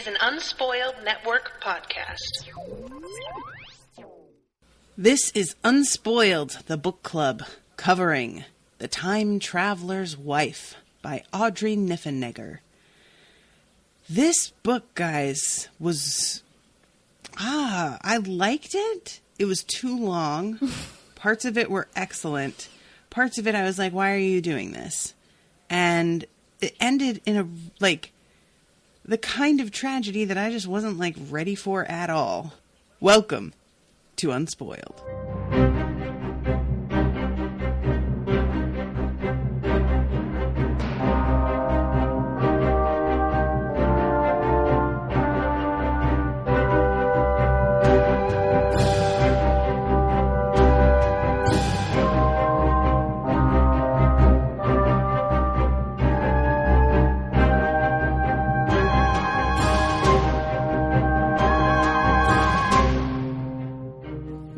an Unspoiled Network podcast. This is Unspoiled, the book club, covering The Time Traveler's Wife by Audrey Niffenegger. This book, guys, was... I liked it. It was too long. Parts of it were excellent. Parts of it I was like, why are you doing this? And it ended in the kind of tragedy that I just wasn't ready for at all. Welcome to Unspoiled.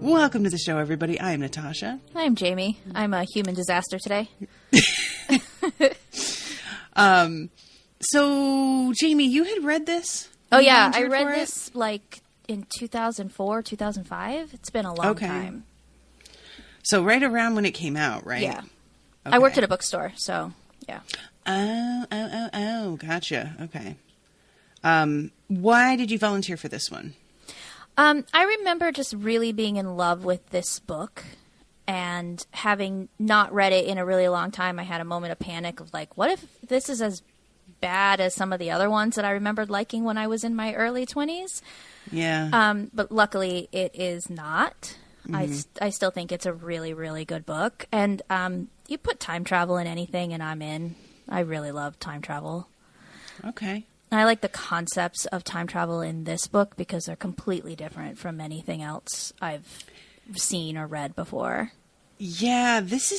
Welcome to the show, everybody. I am Natasha. I'm Jamie. I'm a human disaster today. So, Jamie, you had read this? Oh, yeah. I read this in 2004, 2005. It's been a long time. So right around when it came out, right? Yeah. Okay. I worked at a bookstore, so yeah. Oh, gotcha. Okay. Why did you volunteer for this one? I remember just really being in love with this book and having not read it in a really long time. I had a moment of panic of what if this is as bad as some of the other ones that I remembered liking when I was in my early 20s? Yeah. But luckily it is not. Mm-hmm. I still think it's a really, really good book. And you put time travel in anything and I'm in. I really love time travel. Okay. I like the concepts of time travel in this book because they're completely different from anything else I've seen or read before. Yeah, that's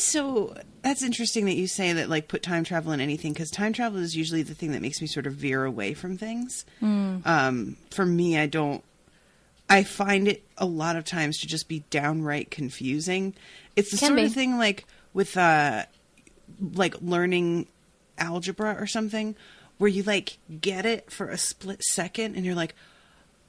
interesting that you say that, put time travel in anything, because time travel is usually the thing that makes me sort of veer away from things. For me, I find it a lot of times to just be downright confusing. It's the sort of thing with, learning algebra or something, where you get it for a split second and you're like,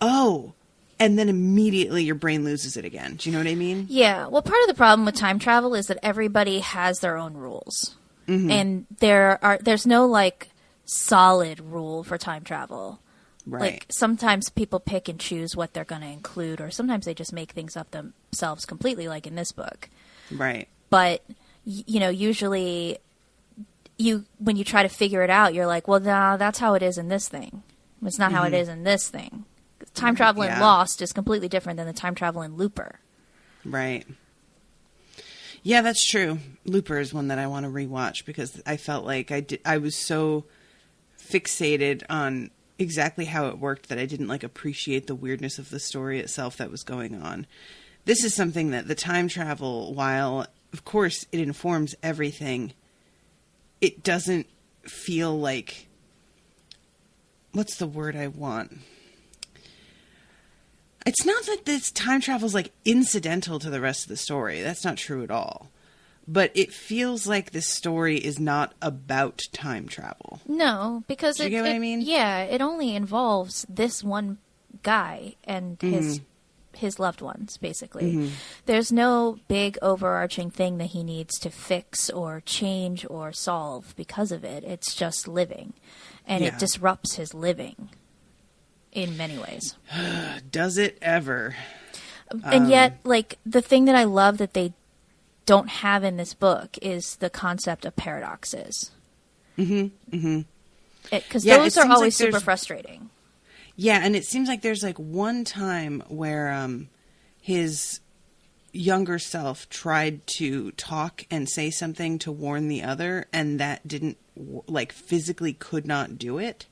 oh, and then immediately your brain loses it again. Do you know what I mean? Yeah. Well, part of the problem with time travel is that everybody has their own rules. Mm-hmm. And there's no solid rule for time travel. Right. Sometimes people pick and choose what they're going to include, or sometimes they just make things up themselves completely, like in this book. Right. But, usually when you try to figure it out, you're like, well, no, that's how it is in this thing. It's not how it is in this thing. Time travel in Lost is completely different than the time travel in Looper. Right. Yeah, that's true. Looper is one that I want to rewatch because I felt like I was so fixated on exactly how it worked that I didn't appreciate the weirdness of the story itself that was going on. This is something that the time travel, while of course it informs everything, it doesn't feel like... What's the word I want? It's not that this time travel is incidental to the rest of the story. That's not true at all. But it feels like this story is not about time travel. No, because Do you get what I mean? Yeah, it only involves this one guy and his loved ones, basically. Mm-hmm. There's no big overarching thing that he needs to fix or change or solve because of it. It's just living. And it disrupts his living in many ways. Does it ever? And yet, the thing that I love that they don't have in this book is the concept of paradoxes. Mm-hmm. Mm-hmm. Because those are always super frustrating. Yeah, and it seems like there's one time where his younger self tried to talk and say something to warn the other, and that didn't, physically could not do it.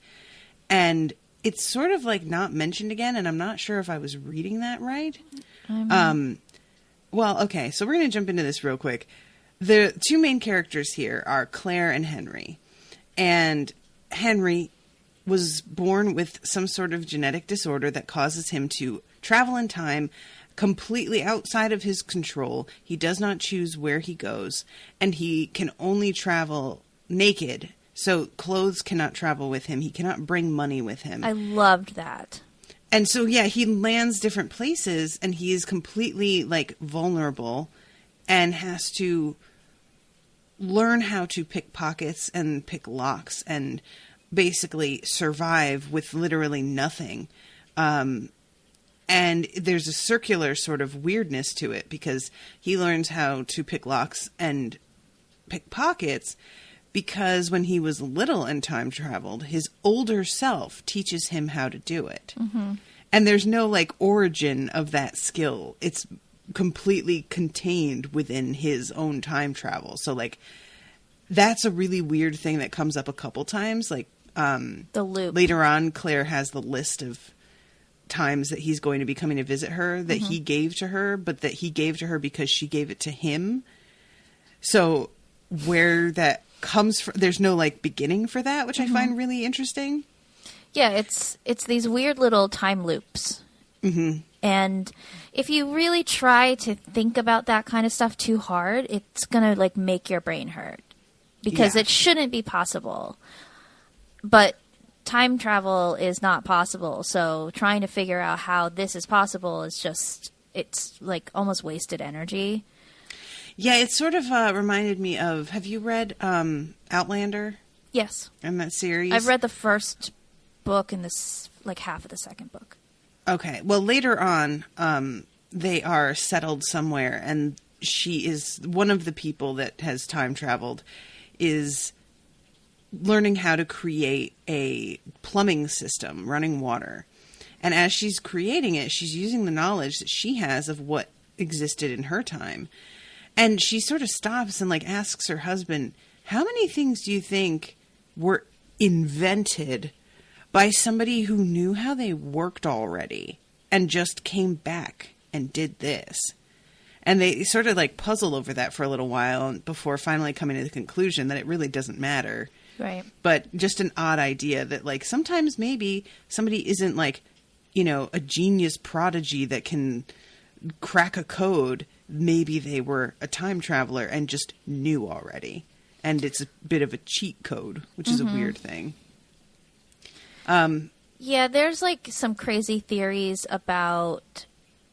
And it's sort of not mentioned again, and I'm not sure if I was reading that right. Well, okay, so we're going to jump into this real quick. The two main characters here are Claire and Henry. And Henry was born with some sort of genetic disorder that causes him to travel in time completely outside of his control. He does not choose where he goes, and he can only travel naked. So clothes cannot travel with him. He cannot bring money with him. I loved that. And so, yeah, he lands different places and he is completely, like, vulnerable and has to learn how to pick pockets and pick locks and basically survive with literally nothing. And there's a circular sort of weirdness to it because he learns how to pick locks and pick pockets because when he was little and time traveled, his older self teaches him how to do it. Mm-hmm. And there's no, like, origin of that skill. It's completely contained within his own time travel. So, like, that's a really weird thing that comes up a couple times. Like, the loop. Later on, Claire has the list of times that he's going to be coming to visit her that he gave to her, but that he gave to her because she gave it to him. So where that comes from, there's no, like, beginning for that, which I find really interesting. Yeah, it's these weird little time loops. Mm-hmm. And if you really try to think about that kind of stuff too hard, it's going to, like, make your brain hurt. Because it shouldn't be possible. But time travel is not possible. So trying to figure out how this is possible is just, it's, like, almost wasted energy. Yeah, it sort of reminded me of, have you read Outlander? Yes. And that series? I've read the first book and this, like, half of the second book. Okay. Well, later on, they are settled somewhere, and she is one of the people that has time traveled is learning how to create a plumbing system, running water. And as she's creating it, she's using the knowledge that she has of what existed in her time. And she sort of stops and, like, asks her husband, how many things do you think were invented by somebody who knew how they worked already and just came back and did this? And they sort of, like, puzzle over that for a little while before finally coming to the conclusion that it really doesn't matter. Right. But just an odd idea that, like, sometimes maybe somebody isn't, like, you know, a genius prodigy that can crack a code. Maybe they were a time traveler and just knew already. And it's a bit of a cheat code, which is a weird thing. Yeah, there's, like, some crazy theories about,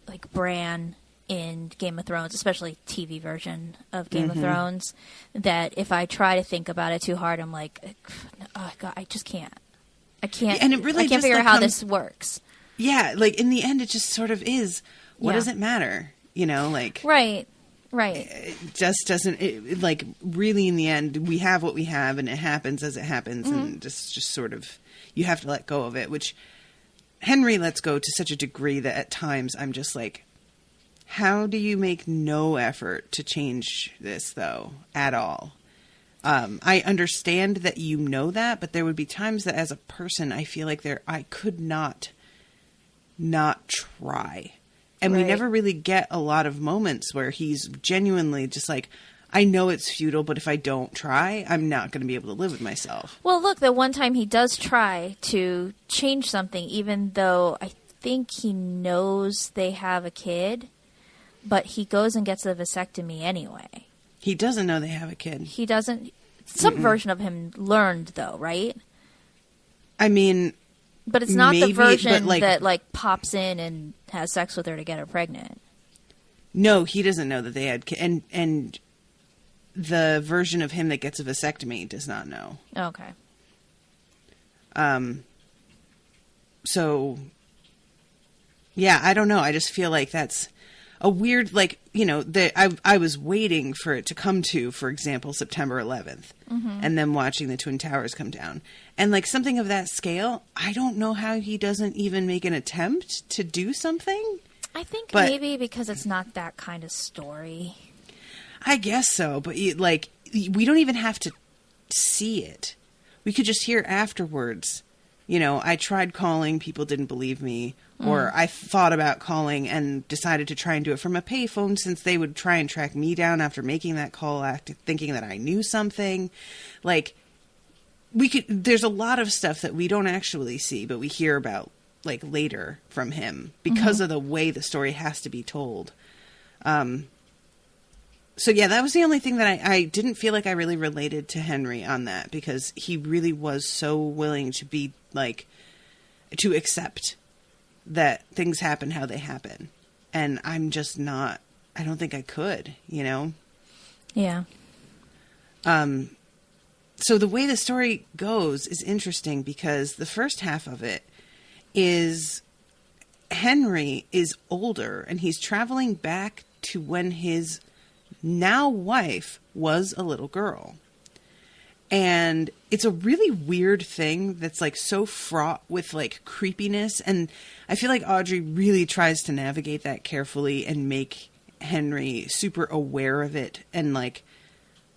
like, Bran in Game of Thrones, especially TV version of Game of Thrones, that if I try to think about it too hard, I'm like, oh, God, I just can't. I can't. And it really I can't just, figure like, out how this works. Yeah, like, in the end, it just sort of is. What does it matter? You know, like... Right. It just doesn't... like, really, in the end, we have what we have, and it happens as it happens, and just sort of... You have to let go of it, which Henry lets go to such a degree that at times I'm just like, how do you make no effort to change this, though, at all? I understand that you know that, but there would be times that as a person, I feel like I could not try. And we never really get a lot of moments where he's genuinely just like, I know it's futile, but if I don't try, I'm not going to be able to live with myself. Well, look, the one time he does try to change something, even though I think he knows they have a kid, but he goes and gets a vasectomy anyway. He doesn't know they have a kid. He doesn't. Some version of him learned, though, right? I mean... But it's not maybe, the version like, that, like, pops in and has sex with her to get her pregnant. No, he doesn't know that they had kids. And the version of him that gets a vasectomy does not know. Okay. So, yeah, I don't know. I just feel like that's a weird, like, you know, I was waiting for it to come to, for example, September 11th, and then watching the Twin Towers come down. And, like, something of that scale, I don't know how he doesn't even make an attempt to do something. I think maybe because it's not that kind of story. I guess so, but, like, we don't even have to see it. We could just hear afterwards, you know, I tried calling, people didn't believe me. Or I thought about calling and decided to try and do it from a payphone since they would try and track me down after making that call, thinking that I knew something. Like, there's a lot of stuff that we don't actually see, but we hear about, like, later from him because of the way the story has to be told. So yeah, that was the only thing that I didn't feel like I really related to Henry on that, because he really was so willing to be like, to accept that things happen how they happen. And I'm just not, I don't think I could, you know? Yeah. So the way the story goes is interesting, because the first half of it is Henry is older and he's traveling back to when his now wife was a little girl. And it's a really weird thing that's like so fraught with like creepiness. And I feel like Audrey really tries to navigate that carefully and make Henry super aware of it and like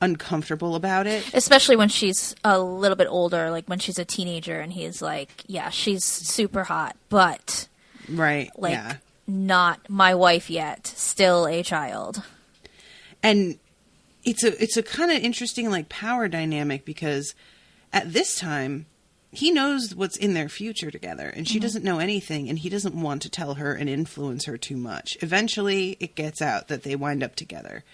uncomfortable about it. Especially when she's a little bit older, like when she's a teenager and he's like, yeah, she's super hot, but right, like yeah, not my wife yet, still a child. And it's a kind of interesting like power dynamic, because at this time he knows what's in their future together and she doesn't know anything, and he doesn't want to tell her and influence her too much. Eventually it gets out that they wind up together,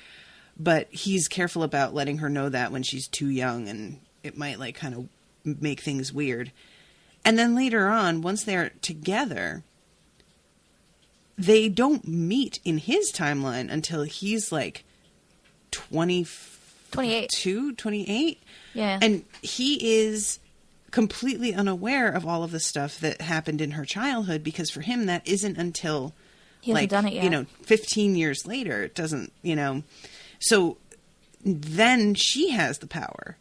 but he's careful about letting her know that when she's too young, and it might like kind of make things weird. And then later on, once they're together, they don't meet in his timeline until he's like 28. Yeah. And he is completely unaware of all of the stuff that happened in her childhood, because for him that isn't until he hasn't done it yet. you know, 15 years later. It doesn't, you know. So then she has the power,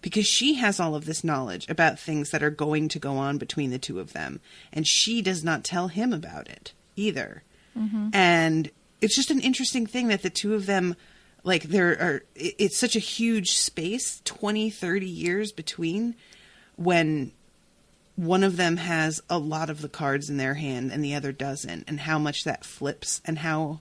because she has all of this knowledge about things that are going to go on between the two of them, and she does not tell him about it either. And it's just an interesting thing that the two of them, like, it's such a huge space, 20, 30 years between, when one of them has a lot of the cards in their hand and the other doesn't, and how much that flips, and how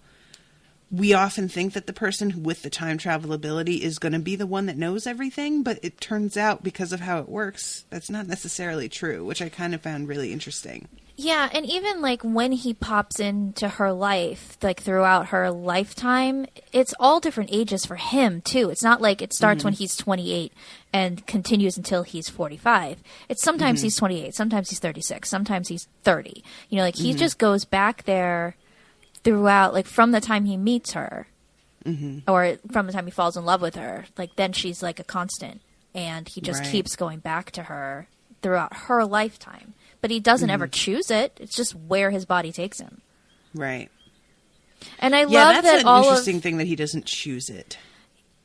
we often think that the person with the time travel ability is going to be the one that knows everything, but it turns out, because of how it works, that's not necessarily true, which I kind of found really interesting. Yeah, and even like when he pops into her life, like throughout her lifetime, it's all different ages for him too. It's not like it starts when he's 28 and continues until he's 45. It's sometimes he's 28, sometimes he's 36, sometimes he's 30. You know, like he just goes back there throughout, like from the time he meets her, or from the time he falls in love with her. Like then she's like a constant, and he just keeps going back to her throughout her lifetime. But he doesn't ever choose it. It's just where his body takes him. Right. And I love that an interesting thing that he doesn't choose it.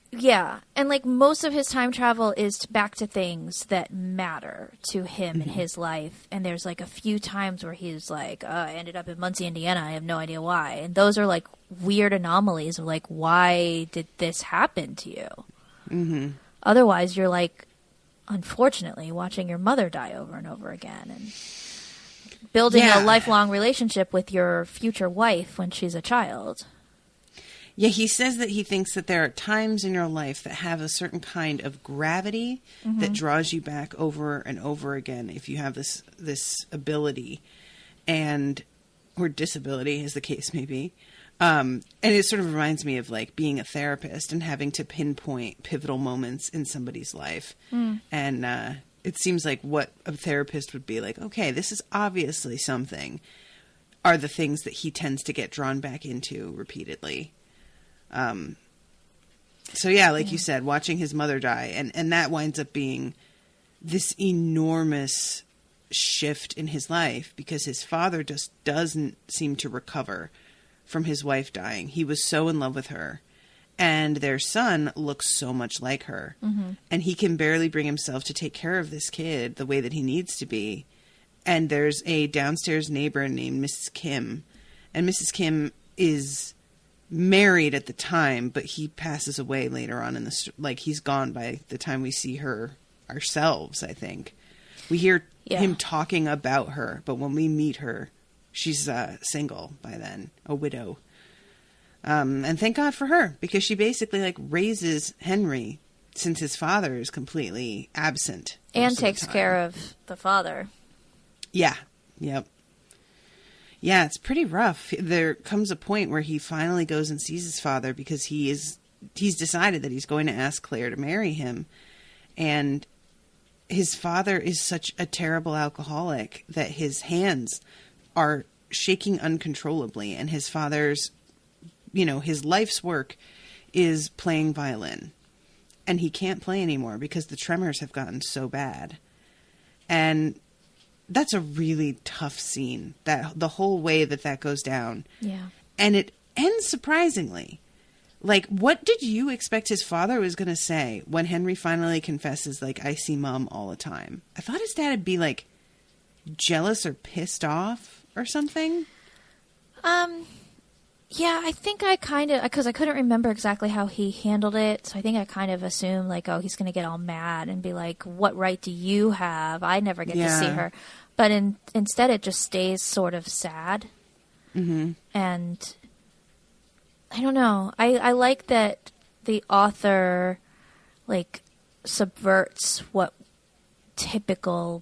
Yeah. And like most of his time travel is back to things that matter to him in his life. And there's like a few times where he's like, I ended up in Muncie, Indiana. I have no idea why. And those are like weird anomalies of like, why did this happen to you? Otherwise, you're like, unfortunately, watching your mother die over and over again, and building a lifelong relationship with your future wife when she's a child. Yeah, he says that he thinks that there are times in your life that have a certain kind of gravity that draws you back over and over again if you have this ability, and or disability, as the case may be. And it sort of reminds me of like being a therapist and having to pinpoint pivotal moments in somebody's life. And it seems like what a therapist would be like, okay, this is obviously something, are the things that he tends to get drawn back into repeatedly. So yeah, like you said, watching his mother die, and that winds up being this enormous shift in his life, because his father just doesn't seem to recover from his wife dying. He was so in love with her, and their son looks so much like her, and he can barely bring himself to take care of this kid the way that he needs to be. And there's a downstairs neighbor named Mrs. Kim, and Mrs. Kim is married at the time, but he passes away later on in the like he's gone by the time we see her ourselves. I think we hear him talking about her, but when we meet her, she's single by then, a widow. And thank God for her, because she basically like raises Henry since his father is completely absent. And takes care of the father. Yeah. Yep. Yeah, it's pretty rough. There comes a point where he finally goes and sees his father, because he is he's decided that he's going to ask Claire to marry him. And his father is such a terrible alcoholic that his hands are shaking uncontrollably. And his father's, his life's work is playing violin. And he can't play anymore because the tremors have gotten so bad. And that's a really tough scene, that the whole way that goes down. Yeah. And it ends surprisingly. Like, what did you expect his father was going to say when Henry finally confesses, like, I see Mom all the time? I thought his dad would be, like, jealous or pissed off or something. Yeah, I think I kind of, because I couldn't remember exactly how he handled it, so I think I kind of assumed, like, oh, he's going to get all mad and be like, what right do you have? I never get to see her. But instead it just stays sort of sad. Mm-hmm. And I don't know. I like that the author, like, subverts what typical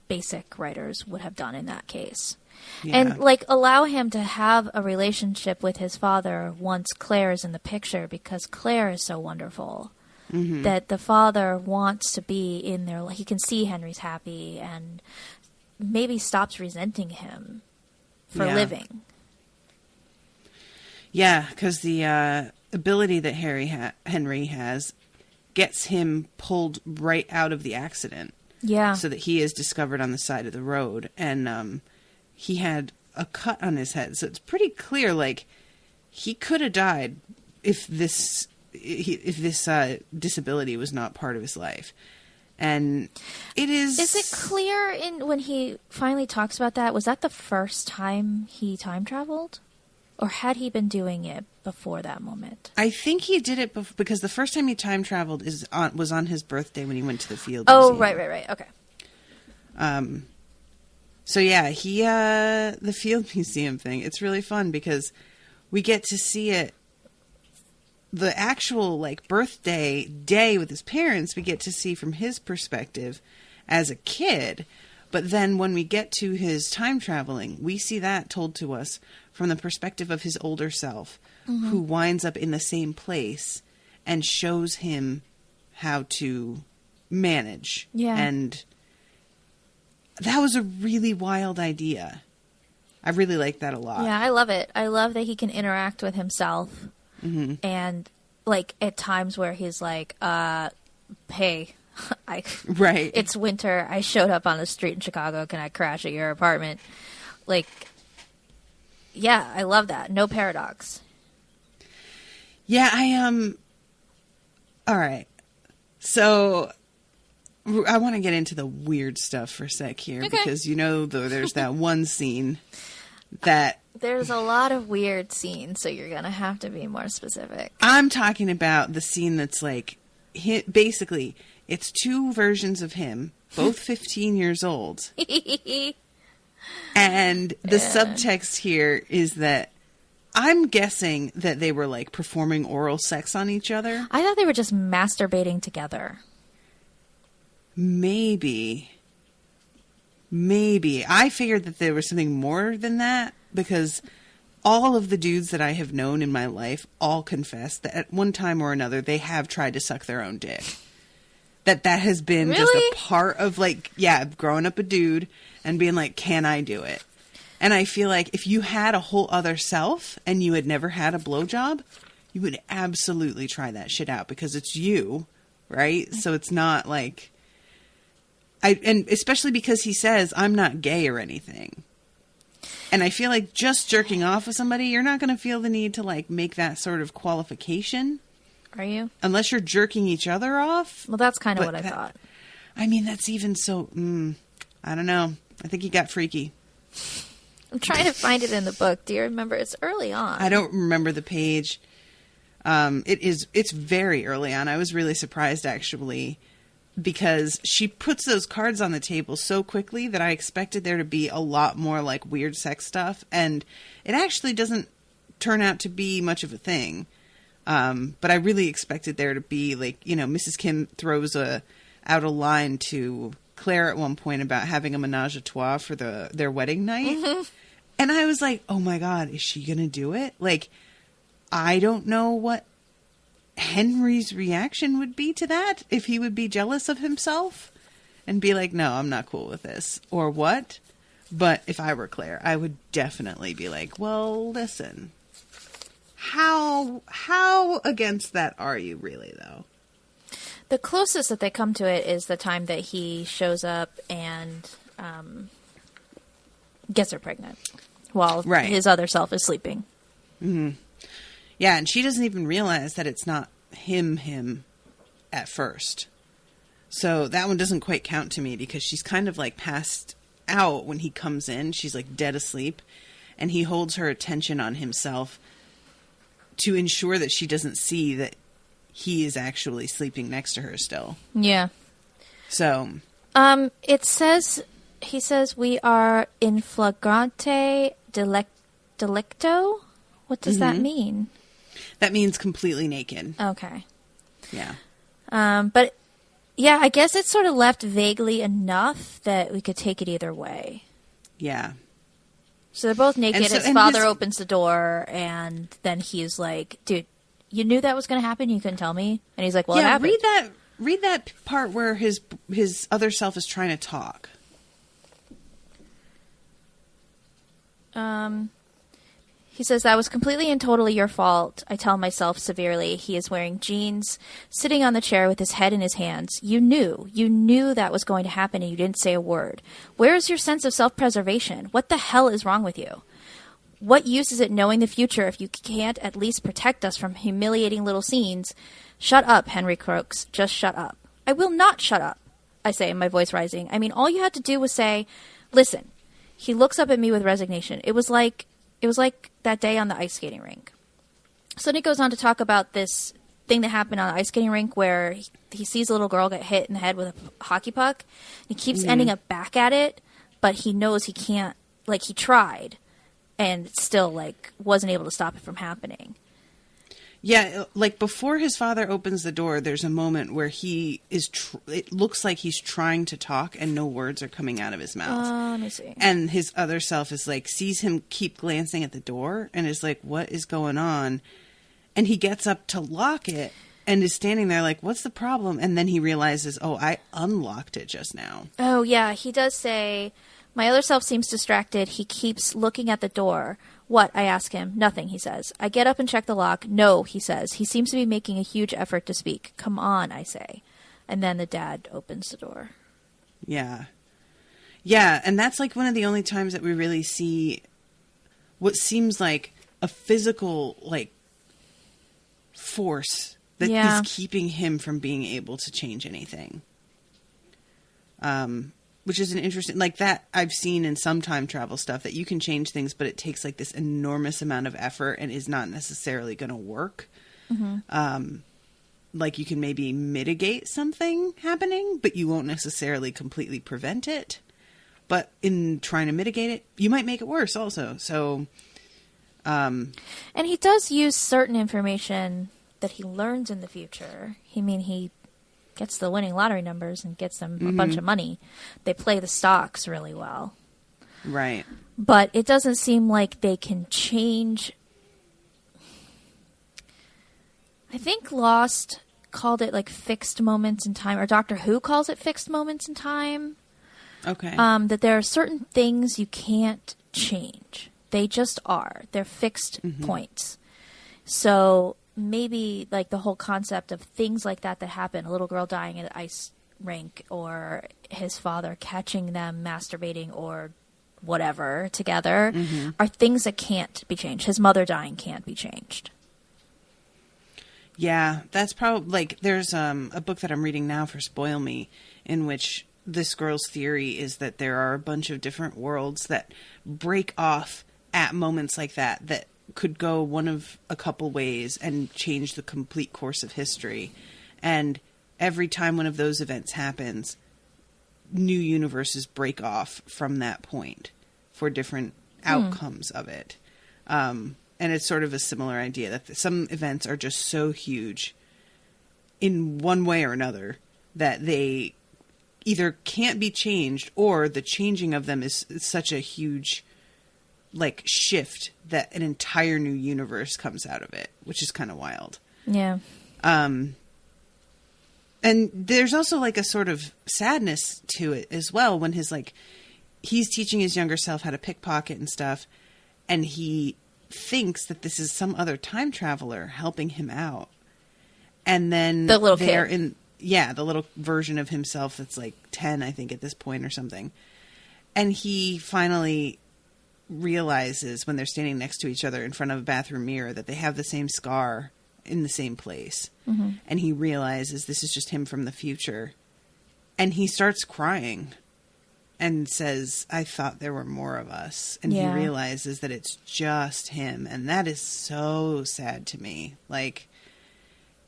basic writers would have done in that case. Yeah. And, like, allow him to have a relationship with his father once Claire is in the picture, because Claire is so wonderful that the father wants to be in there. He can see Henry's happy and maybe stops resenting him for living. Yeah, because the ability that Henry has gets him pulled right out of the accident. Yeah. So that he is discovered on the side of the road. And he had a cut on his head. So it's pretty clear, like, he could have died if this disability was not part of his life. And it is... Is it clear when he finally talks about that? Was that the first time he time traveled? Or had he been doing it before that moment? I think he did it because the first time he time traveled was on his birthday when he went to the field museum. Right. Okay. So yeah, the field museum thing, it's really fun because we get to see it, the actual, like, birthday day with his parents, we get to see from his perspective as a kid. But then when we get to his time traveling, we see that told to us from the perspective of his older self, who winds up in the same place and shows him how to manage. Yeah. And that was a really wild idea. I really like that a lot. Yeah, I love it. I love that he can interact with himself. Mm-hmm. And, like, at times where he's like, hey, it's winter. I showed up on the street in Chicago. Can I crash at your apartment? Like, yeah, I love that. No paradox. Yeah, all right. So I want to get into the weird stuff for a sec here because, there's that one scene that... There's a lot of weird scenes, so you're going to have to be more specific. I'm talking about the scene that's like, basically, it's two versions of him, both 15 years old. And the subtext here is that I'm guessing that they were, like, performing oral sex on each other. I thought they were just masturbating together. Maybe. I figured that there was something more than that because all of the dudes that I have known in my life all confess that at one time or another they have tried to suck their own dick. That has been just a part of, like, growing up a dude and being like, can I do it? And I feel like if you had a whole other self and you had never had a blowjob, you would absolutely try that shit out because it's you, right? So it's not like... and especially because he says, I'm not gay or anything. And I feel like just jerking off with somebody, you're not going to feel the need to, like, make that sort of qualification. Are you? Unless you're jerking each other off. Well, that's kind of what I thought. I mean, that's even so... I don't know. I think he got freaky. I'm trying to find it in the book. Do you remember? It's early on. I don't remember the page. It's very early on. I was really surprised, actually, because she puts those cards on the table so quickly that I expected there to be a lot more, like, weird sex stuff. And it actually doesn't turn out to be much of a thing. But I really expected there to be, like, Mrs. Kim throws out a line to Claire at one point about having a menage a trois for their wedding night. Mm-hmm. And I was like, oh my God, is she going to do it? Like, I don't know what Henry's reaction would be to that, if he would be jealous of himself and be like, no, I'm not cool with this, or what. But if I were Claire, I would definitely be like, well, listen, how against that are you really, though? The closest that they come to it is the time that he shows up and gets her pregnant while his other self is sleeping. Mm-hmm. Yeah, and she doesn't even realize that it's not him at first. So that one doesn't quite count to me because she's kind of like passed out when he comes in. She's like dead asleep, and he holds her attention on himself to ensure that she doesn't see that he is actually sleeping next to her still. Yeah. So, he says we are in flagrante delicto. What does that mean? That means completely naked. Okay. Yeah. But yeah, I guess it's sort of left vaguely enough that we could take it either way. Yeah. So they're both naked. His father opens the door, and then he's like, dude, you knew that was going to happen? You couldn't tell me? And he's like, well, it happened. Read that part where his other self is trying to talk. He says, that was completely and totally your fault. I tell myself severely. He is wearing jeans, sitting on the chair with his head in his hands. You knew that was going to happen, and you didn't say a word. Where is your sense of self-preservation? What the hell is wrong with you? What use is it knowing the future if you can't at least protect us from humiliating little scenes? Shut up, Henry croaks. Just shut up. I will not shut up, I say, my voice rising. I mean, all you had to do was say, listen. He looks up at me with resignation. It was like that day on the ice skating rink. So then he goes on to talk about this thing that happened on the ice skating rink where he sees a little girl get hit in the head with a hockey puck. He keeps ending up back at it, but he knows he can't, like, he tried and still, like, wasn't able to stop it from happening. Yeah, like, before his father opens the door, there's a moment where he is, it looks like he's trying to talk and no words are coming out of his mouth. Let me see. And his other self is like, sees him keep glancing at the door and is like, what is going on? And he gets up to lock it and is standing there like, what's the problem? And then he realizes, oh, I unlocked it just now. Oh, yeah, he does say, my other self seems distracted. He keeps looking at the door. What? I ask him. Nothing, he says. I get up and check the lock. No, he says. He seems to be making a huge effort to speak. Come on, I say. And then the dad opens the door. Yeah. Yeah, and that's like one of the only times that we really see what seems like a physical, like, force that is keeping him from being able to change anything. Which is an interesting, like, that I've seen in some time travel stuff, that you can change things, but it takes like this enormous amount of effort and is not necessarily going to work. Mm-hmm. Like, you can maybe mitigate something happening, but you won't necessarily completely prevent it. But in trying to mitigate it, you might make it worse also. So, and he does use certain information that he learns in the future. He gets the winning lottery numbers and gets them a bunch of money. They play the stocks really well. Right. But it doesn't seem like they can change. I think Lost called it like fixed moments in time, or Doctor Who calls it fixed moments in time. Okay. That there are certain things you can't change. They just are. They're fixed points. So maybe like the whole concept of things like that happen, a little girl dying at an ice rink, or his father catching them masturbating or whatever together, are things that can't be changed. His mother dying can't be changed. Yeah, that's probably, like, there's a book that I'm reading now for Spoil Me, in which this girl's theory is that there are a bunch of different worlds that break off at moments like that could go one of a couple ways and change the complete course of history. And every time one of those events happens, new universes break off from that point for different outcomes of it. And it's sort of a similar idea that some events are just so huge in one way or another that they either can't be changed, or the changing of them is such a huge, like, shift that an entire new universe comes out of it, which is kind of wild. Yeah. And there's also like a sort of sadness to it as well when he's teaching his younger self how to pickpocket and stuff, and he thinks that this is some other time traveler helping him out. And then the little kid. The little version of himself that's like 10, I think, at this point or something. And he finally realizes when they're standing next to each other in front of a bathroom mirror that they have the same scar in the same place. Mm-hmm. And he realizes this is just him from the future. And he starts crying and says, I thought there were more of us. And he realizes that it's just him. And that is so sad to me. Like,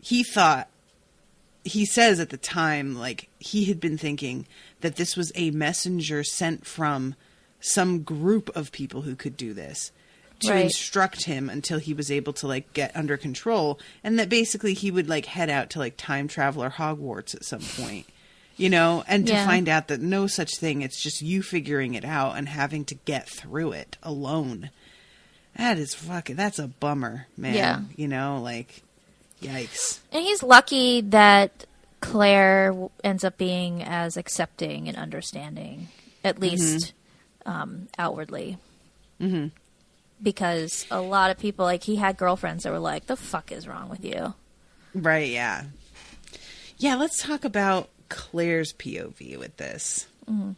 he says at the time, like, he had been thinking that this was a messenger sent from some group of people who could do this to instruct him until he was able to, like, get under control. And that basically he would, like, head out to, like, time traveler Hogwarts at some point, you know, and to find out that no such thing. It's just you figuring it out and having to get through it alone. That's a bummer, man. Yeah. You know, like, yikes. And he's lucky that Claire ends up being as accepting and understanding, at least outwardly. Mm-hmm. Because a lot of people, like, he had girlfriends that were like, the fuck is wrong with you? Right, yeah. Yeah, let's talk about Claire's POV with this. Mm-hmm.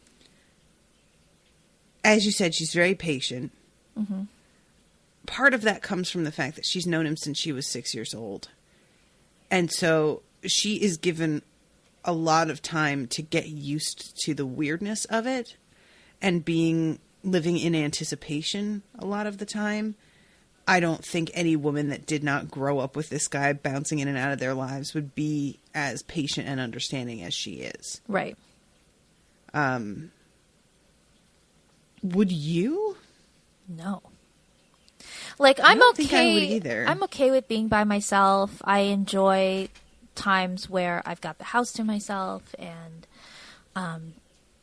As you said, she's very patient. Mm-hmm. Part of that comes from the fact that she's known him since she was 6 years old. And so she is given a lot of time to get used to the weirdness of it and living in anticipation a lot of the time. I don't think any woman that did not grow up with this guy bouncing in and out of their lives would be as patient and understanding as she is. Right. Would you? No. Like, I'm okay. Think I would either. I'm okay with being by myself. I enjoy times where I've got the house to myself, and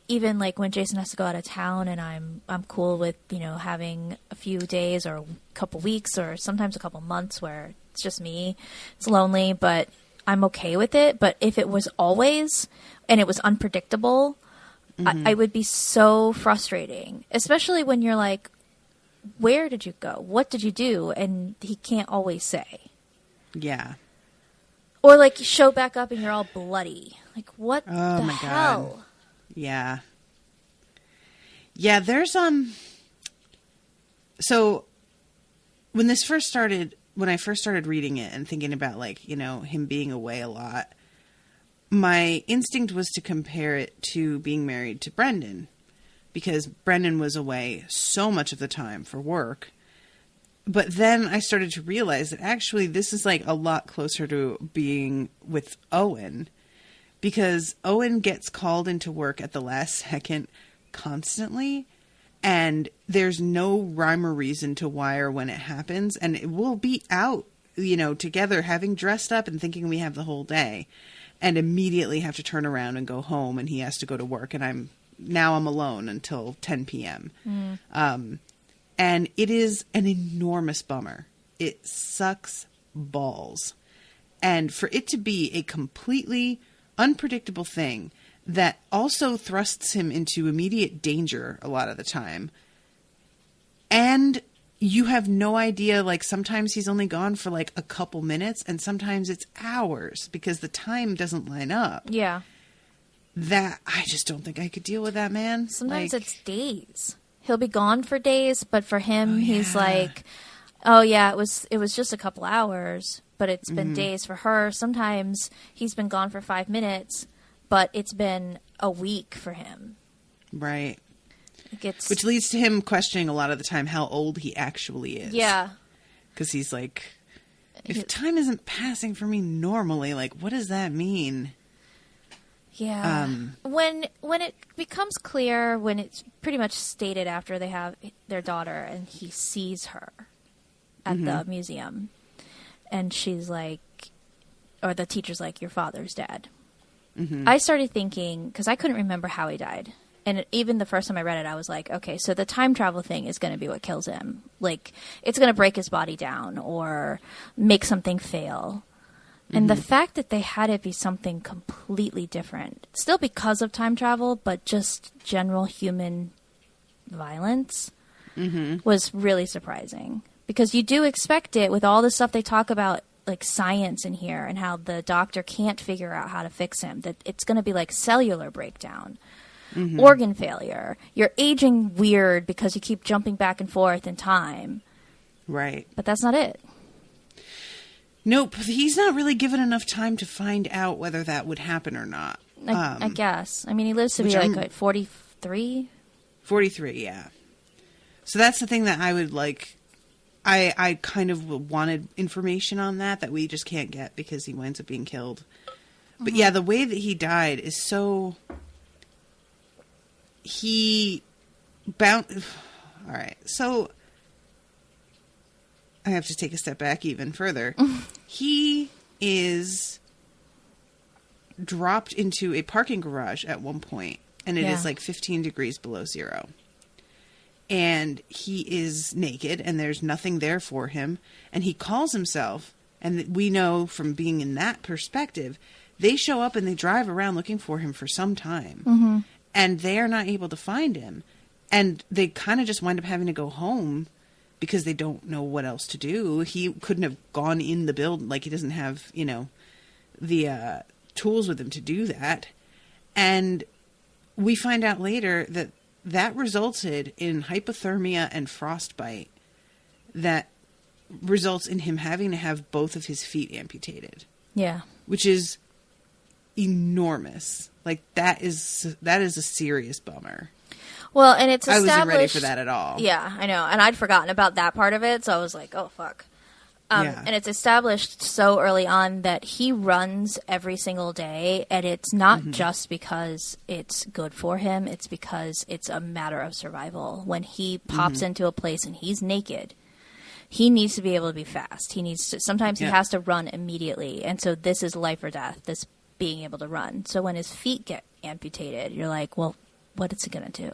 even like when Jason has to go out of town, and I'm cool with, you know, having a few days or a couple weeks or sometimes a couple months where it's just me. It's lonely, but I'm okay with it. But if it was always and it was unpredictable, I would be so frustrating, especially when you're like, where did you go? What did you do? And he can't always say. Yeah. Or like show back up and you're all bloody. Like, what the hell? God. Yeah. Yeah, there's so when I first started reading it and thinking about, like, you know, him being away a lot, my instinct was to compare it to being married to Brendan, because Brendan was away so much of the time for work. But then I started to realize that actually this is like a lot closer to being with Owen, because Owen gets called into work at the last second constantly, and there's no rhyme or reason to why or when it happens. And it will be out, you know, together, having dressed up and thinking we have the whole day, and immediately have to turn around and go home, and he has to go to work, and I'm alone until 10 p.m. And it is an enormous bummer. It sucks balls. And for it to be a completely unpredictable thing that also thrusts him into immediate danger a lot of the time, and you have no idea, like, sometimes he's only gone for like a couple minutes, and sometimes it's hours because the time doesn't line up. Yeah. That, I just don't think I could deal with that, man. Sometimes it's days. He'll be gone for days, but for him, he's like, oh yeah, it was just a couple hours, but it's been days for her. Sometimes he's been gone for 5 minutes, but it's been a week for him. Right. Which leads to him questioning a lot of the time how old he actually is. Yeah. Because he's like, if time isn't passing for me normally, like, what does that mean? Yeah. When it becomes clear, when it's pretty much stated after they have their daughter and he sees her at the museum, and she's like, or the teacher's like, your father's dead. I started thinking, because I couldn't remember how he died. And even the first time I read it, I was like, okay, so the time travel thing is going to be what kills him. Like, it's going to break his body down or make something fail. And the fact that they had it be something completely different, still because of time travel, but just general human violence, was really surprising. Because you do expect it with all the stuff they talk about, like science in here, and how the doctor can't figure out how to fix him, that it's going to be like cellular breakdown, organ failure. You're aging weird because you keep jumping back and forth in time. Right. But that's not it. Nope. He's not really given enough time to find out whether that would happen or not. I guess. I mean, he lives to be like 43? 43, yeah. So that's the thing that I would like. I kind of wanted information on that we just can't get because he winds up being killed. But yeah, the way that he died is so... All right, so... I have to take a step back even further. He is dropped into a parking garage at one point, and it is like 15 degrees below zero. And he is naked, and there's nothing there for him. And he calls himself, and we know from being in that perspective, they show up and they drive around looking for him for some time. And they are not able to find him. And they kind of just wind up having to go home because they don't know what else to do. He couldn't have gone in the building. Like, he doesn't have, the tools with him to do that. And we find out later that resulted in hypothermia and frostbite that results in him having to have both of his feet amputated. Yeah. Which is enormous. Like, that is a serious bummer. Well, and it's established... I wasn't ready for that at all. Yeah, I know. And I'd forgotten about that part of it, so I was like, oh, fuck. And it's established so early on that he runs every single day, and it's not just because it's good for him, it's because it's a matter of survival. When he pops into a place and he's naked, he needs to be able to be fast. He needs to, sometimes he has to run immediately, and so this is life or death, this being able to run. So when his feet get amputated, you're like, well, what is he going to do?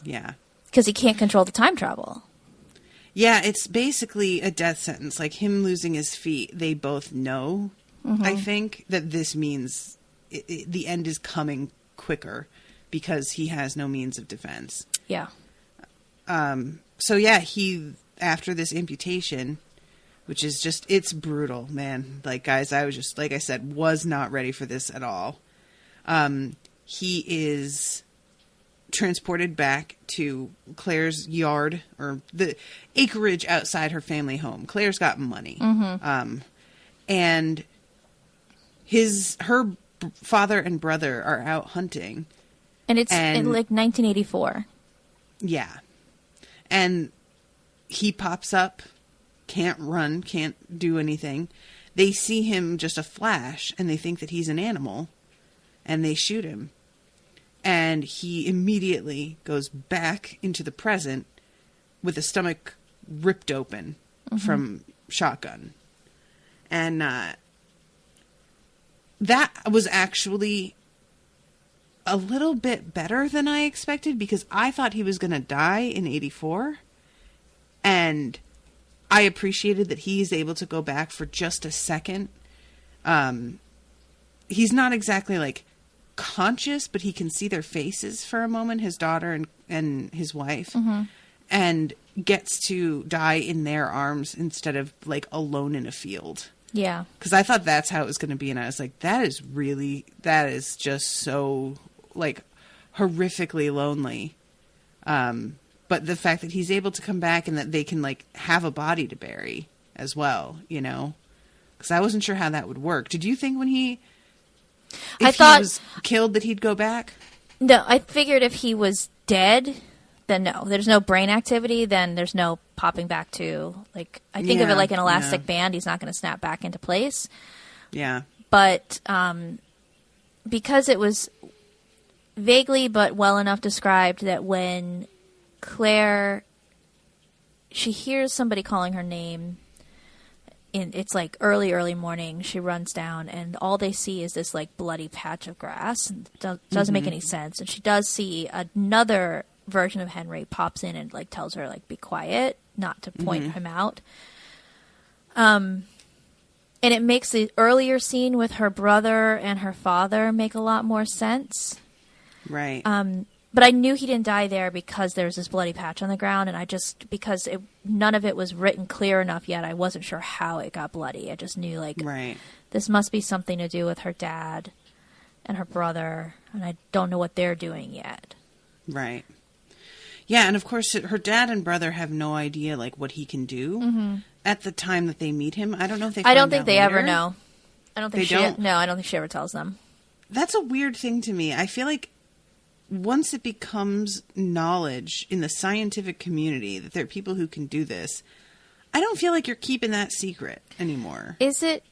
Yeah. Because he can't control the time travel. Yeah, it's basically a death sentence. Like, him losing his feet, they both know, I think, that this means the end is coming quicker because he has no means of defense. Yeah. So, yeah, he, after this amputation, which is just, it's brutal, man. Like, guys, I was just, like I said, was not ready for this at all. He is... transported back to Claire's yard, or the acreage outside her family home. Claire's got money. And her father and brother are out hunting. And it's in like 1984. Yeah. And he pops up, can't run, can't do anything. They see him just a flash, and they think that he's an animal, and they shoot him. And he immediately goes back into the present with the stomach ripped open from shotgun. And that was actually a little bit better than I expected, because I thought he was going to die in 84. And I appreciated that he's able to go back for just a second. He's not exactly like conscious, but he can see their faces for a moment, his daughter and his wife, and gets to die in their arms instead of like alone in a field. Yeah. Because I thought that's how it was going to be, and I was like, that is just so like horrifically lonely. But the fact that he's able to come back and that they can like have a body to bury as well, because I wasn't sure how that would work. Did you think when he was killed that he'd go back? No, I figured if he was dead, then no. There's no brain activity, then there's no popping back to, like, I think of it like an elastic band. He's not going to snap back into place. Yeah. But because it was vaguely but well enough described that when Claire, she hears somebody calling her name, it's like early morning. She runs down, and all they see is this like bloody patch of grass. And doesn't make any sense. And she does see another version of Henry pops in and like tells her like be quiet, not to point him out. And it makes the earlier scene with her brother and her father make a lot more sense. Right. But I knew he didn't die there because there was this bloody patch on the ground, and because none of it was written clear enough yet, I wasn't sure how it got bloody. I just knew, like, right. This must be something to do with her dad and her brother, and I don't know what they're doing yet. Right. Yeah, and of course, her dad and brother have no idea, like, what he can do at the time that they meet him. I don't know if they. I don't think out they later. ever know. I don't think I don't think she ever tells them. That's a weird thing to me. I feel like once it becomes knowledge in the scientific community that there are people who can do this, I don't feel like you're keeping that secret anymore. Is it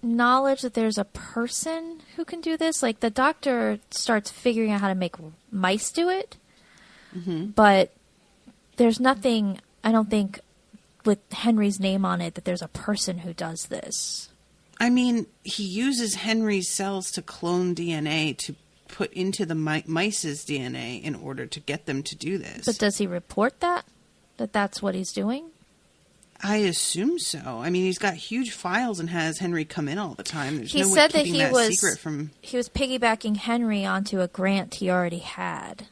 knowledge that there's a person who can do this? Like, the doctor starts figuring out how to make mice do it, but there's nothing, I don't think, with Henry's name on it that there's a person who does this. I mean, he uses Henry's cells to clone DNA to put into the mice's DNA in order to get them to do this. But does he report that that's what he's doing? I assume so. I mean, he's got huge files and has Henry come in all the time. There's He no way said that keeping he that was secret from. He was piggybacking Henry onto a grant he already had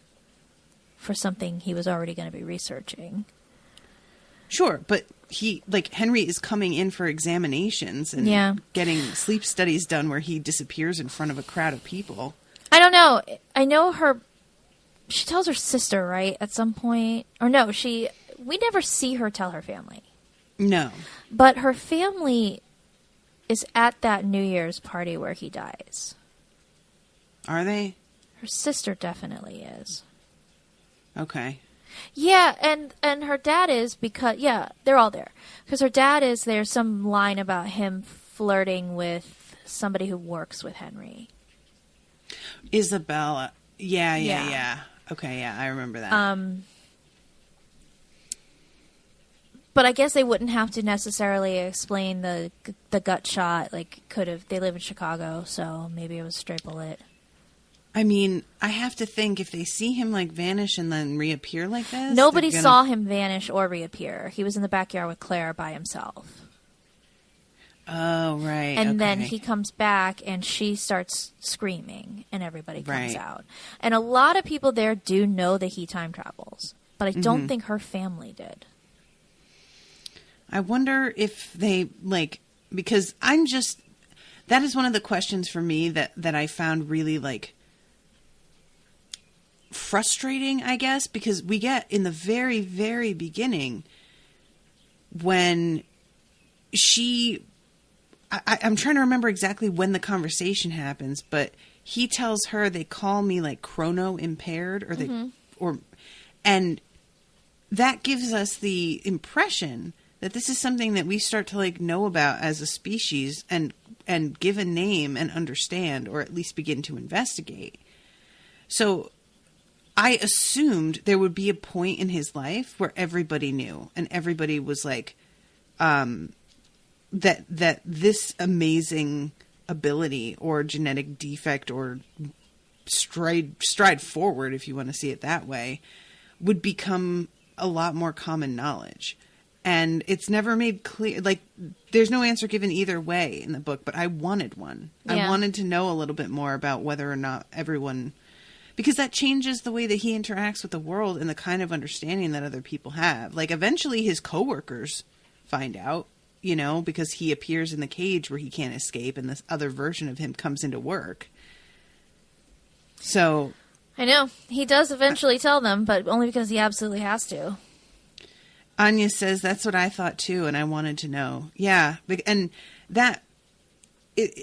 for something he was already going to be researching. Sure, but Henry is coming in for examinations and getting sleep studies done where he disappears in front of a crowd of people. I don't know. I know she tells her sister, right, at some point. Or no, we never see her tell her family. No. But her family is at that New Year's party where he dies. Are they? Her sister definitely is. Okay. Yeah, and her dad is because, they're all there. Because her dad is, there's some line about him flirting with somebody who works with Henry. Isabella. Yeah. Okay, yeah, I remember that. But I guess they wouldn't have to necessarily explain the gut shot. Like, they live in Chicago, so maybe it was a stray bullet. I mean, I have to think if they see him, like, vanish and then reappear like this. Nobody saw him vanish or reappear. He was in the backyard with Claire by himself. Oh, right. And then he comes back and she starts screaming and everybody comes out. And a lot of people there do know that he time travels, but I don't think her family did. I wonder if they, like, because that is one of the questions for me that I found really, like, frustrating, I guess, because we get in the very, very beginning when I'm trying to remember exactly when the conversation happens, but he tells her they call me, like, chrono impaired and that gives us the impression that this is something that we start to, like, know about as a species and give a name and understand, or at least begin to investigate. So I assumed there would be a point in his life where everybody knew and everybody was like, that this amazing ability or genetic defect or stride forward, if you want to see it that way, would become a lot more common knowledge. And it's never made clear, like, there's no answer given either way in the book, but I wanted one. Yeah. I wanted to know a little bit more about whether or not everyone, because that changes the way that he interacts with the world and the kind of understanding that other people have. Like, eventually his coworkers find out, you know, because he appears in the cage where he can't escape and this other version of him comes into work. So I know. He does eventually tell them, but only because he absolutely has to. Anya says, that's what I thought too, and I wanted to know. Yeah, and that,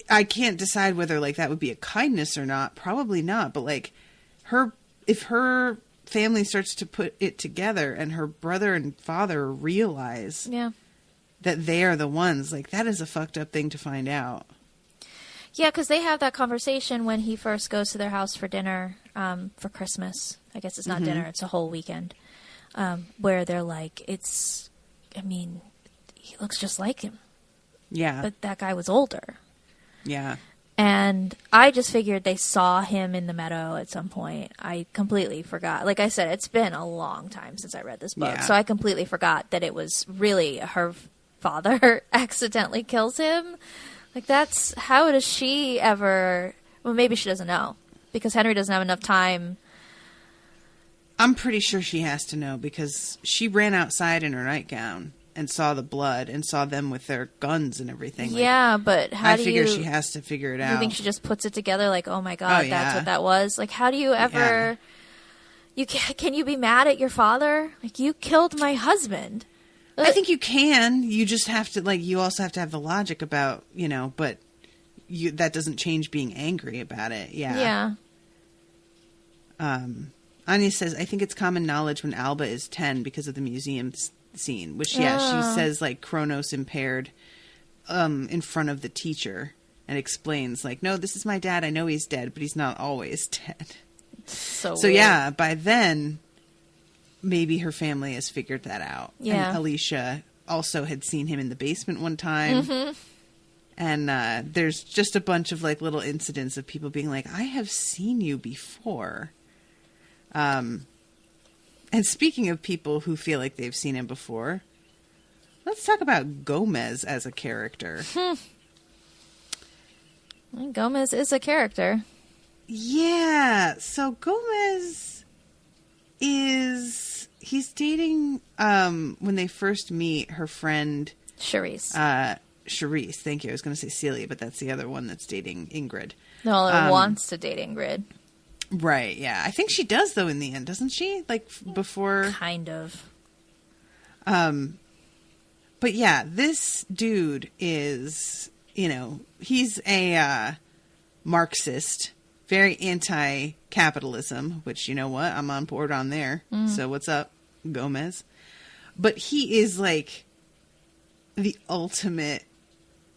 I can't decide whether, like, that would be a kindness or not. Probably not, but, like, if her family starts to put it together and her brother and father realize that they are the ones, like, that is a fucked up thing to find out. Yeah, because they have that conversation when he first goes to their house for dinner for Christmas. I guess it's not dinner, it's a whole weekend. Where they're like, he looks just like him. Yeah. But that guy was older. Yeah. And I just figured they saw him in the meadow at some point. I completely forgot. Like I said, it's been a long time since I read this book. Yeah. So I completely forgot that it was really her father accidentally kills him. Like, how does she ever... Well, maybe she doesn't know, because Henry doesn't have enough time. I'm pretty sure she has to know, because she ran outside in her nightgown and saw the blood and saw them with their guns and everything. Yeah, but I figure she has to figure it out. Do you think she just puts it together like, oh my God, that's what that was? Like, how do you ever... Yeah. Can you be mad at your father? Like, you killed my husband. I think you can. You just have to, like, you also have to have the logic about, but that doesn't change being angry about it. Yeah. Yeah. Anya says, I think it's common knowledge when Alba is 10 because of the museum scene, which, she says, like, Kronos impaired in front of the teacher and explains, like, no, this is my dad. I know he's dead, but he's not always dead. So weird. Yeah, by then, maybe her family has figured that out. Yeah. And Alicia also had seen him in the basement one time. Mm-hmm. And there's just a bunch of, like, little incidents of people being like, I have seen you before. And speaking of people who feel like they've seen him before, let's talk about Gomez as a character. Gomez is a character. Yeah. So Gomez he's dating, when they first meet, her friend Charisse. Charisse, thank you. I was going to say Celia, but that's the other one that's dating Ingrid. No, wants to date Ingrid. Right, yeah. I think she does, though, in the end, doesn't she? Like, before... Kind of. But yeah, this dude is, he's a Marxist, very anti-capitalism, which, you know what? I'm on board on there. So what's up, Gomez? But he is, like, the ultimate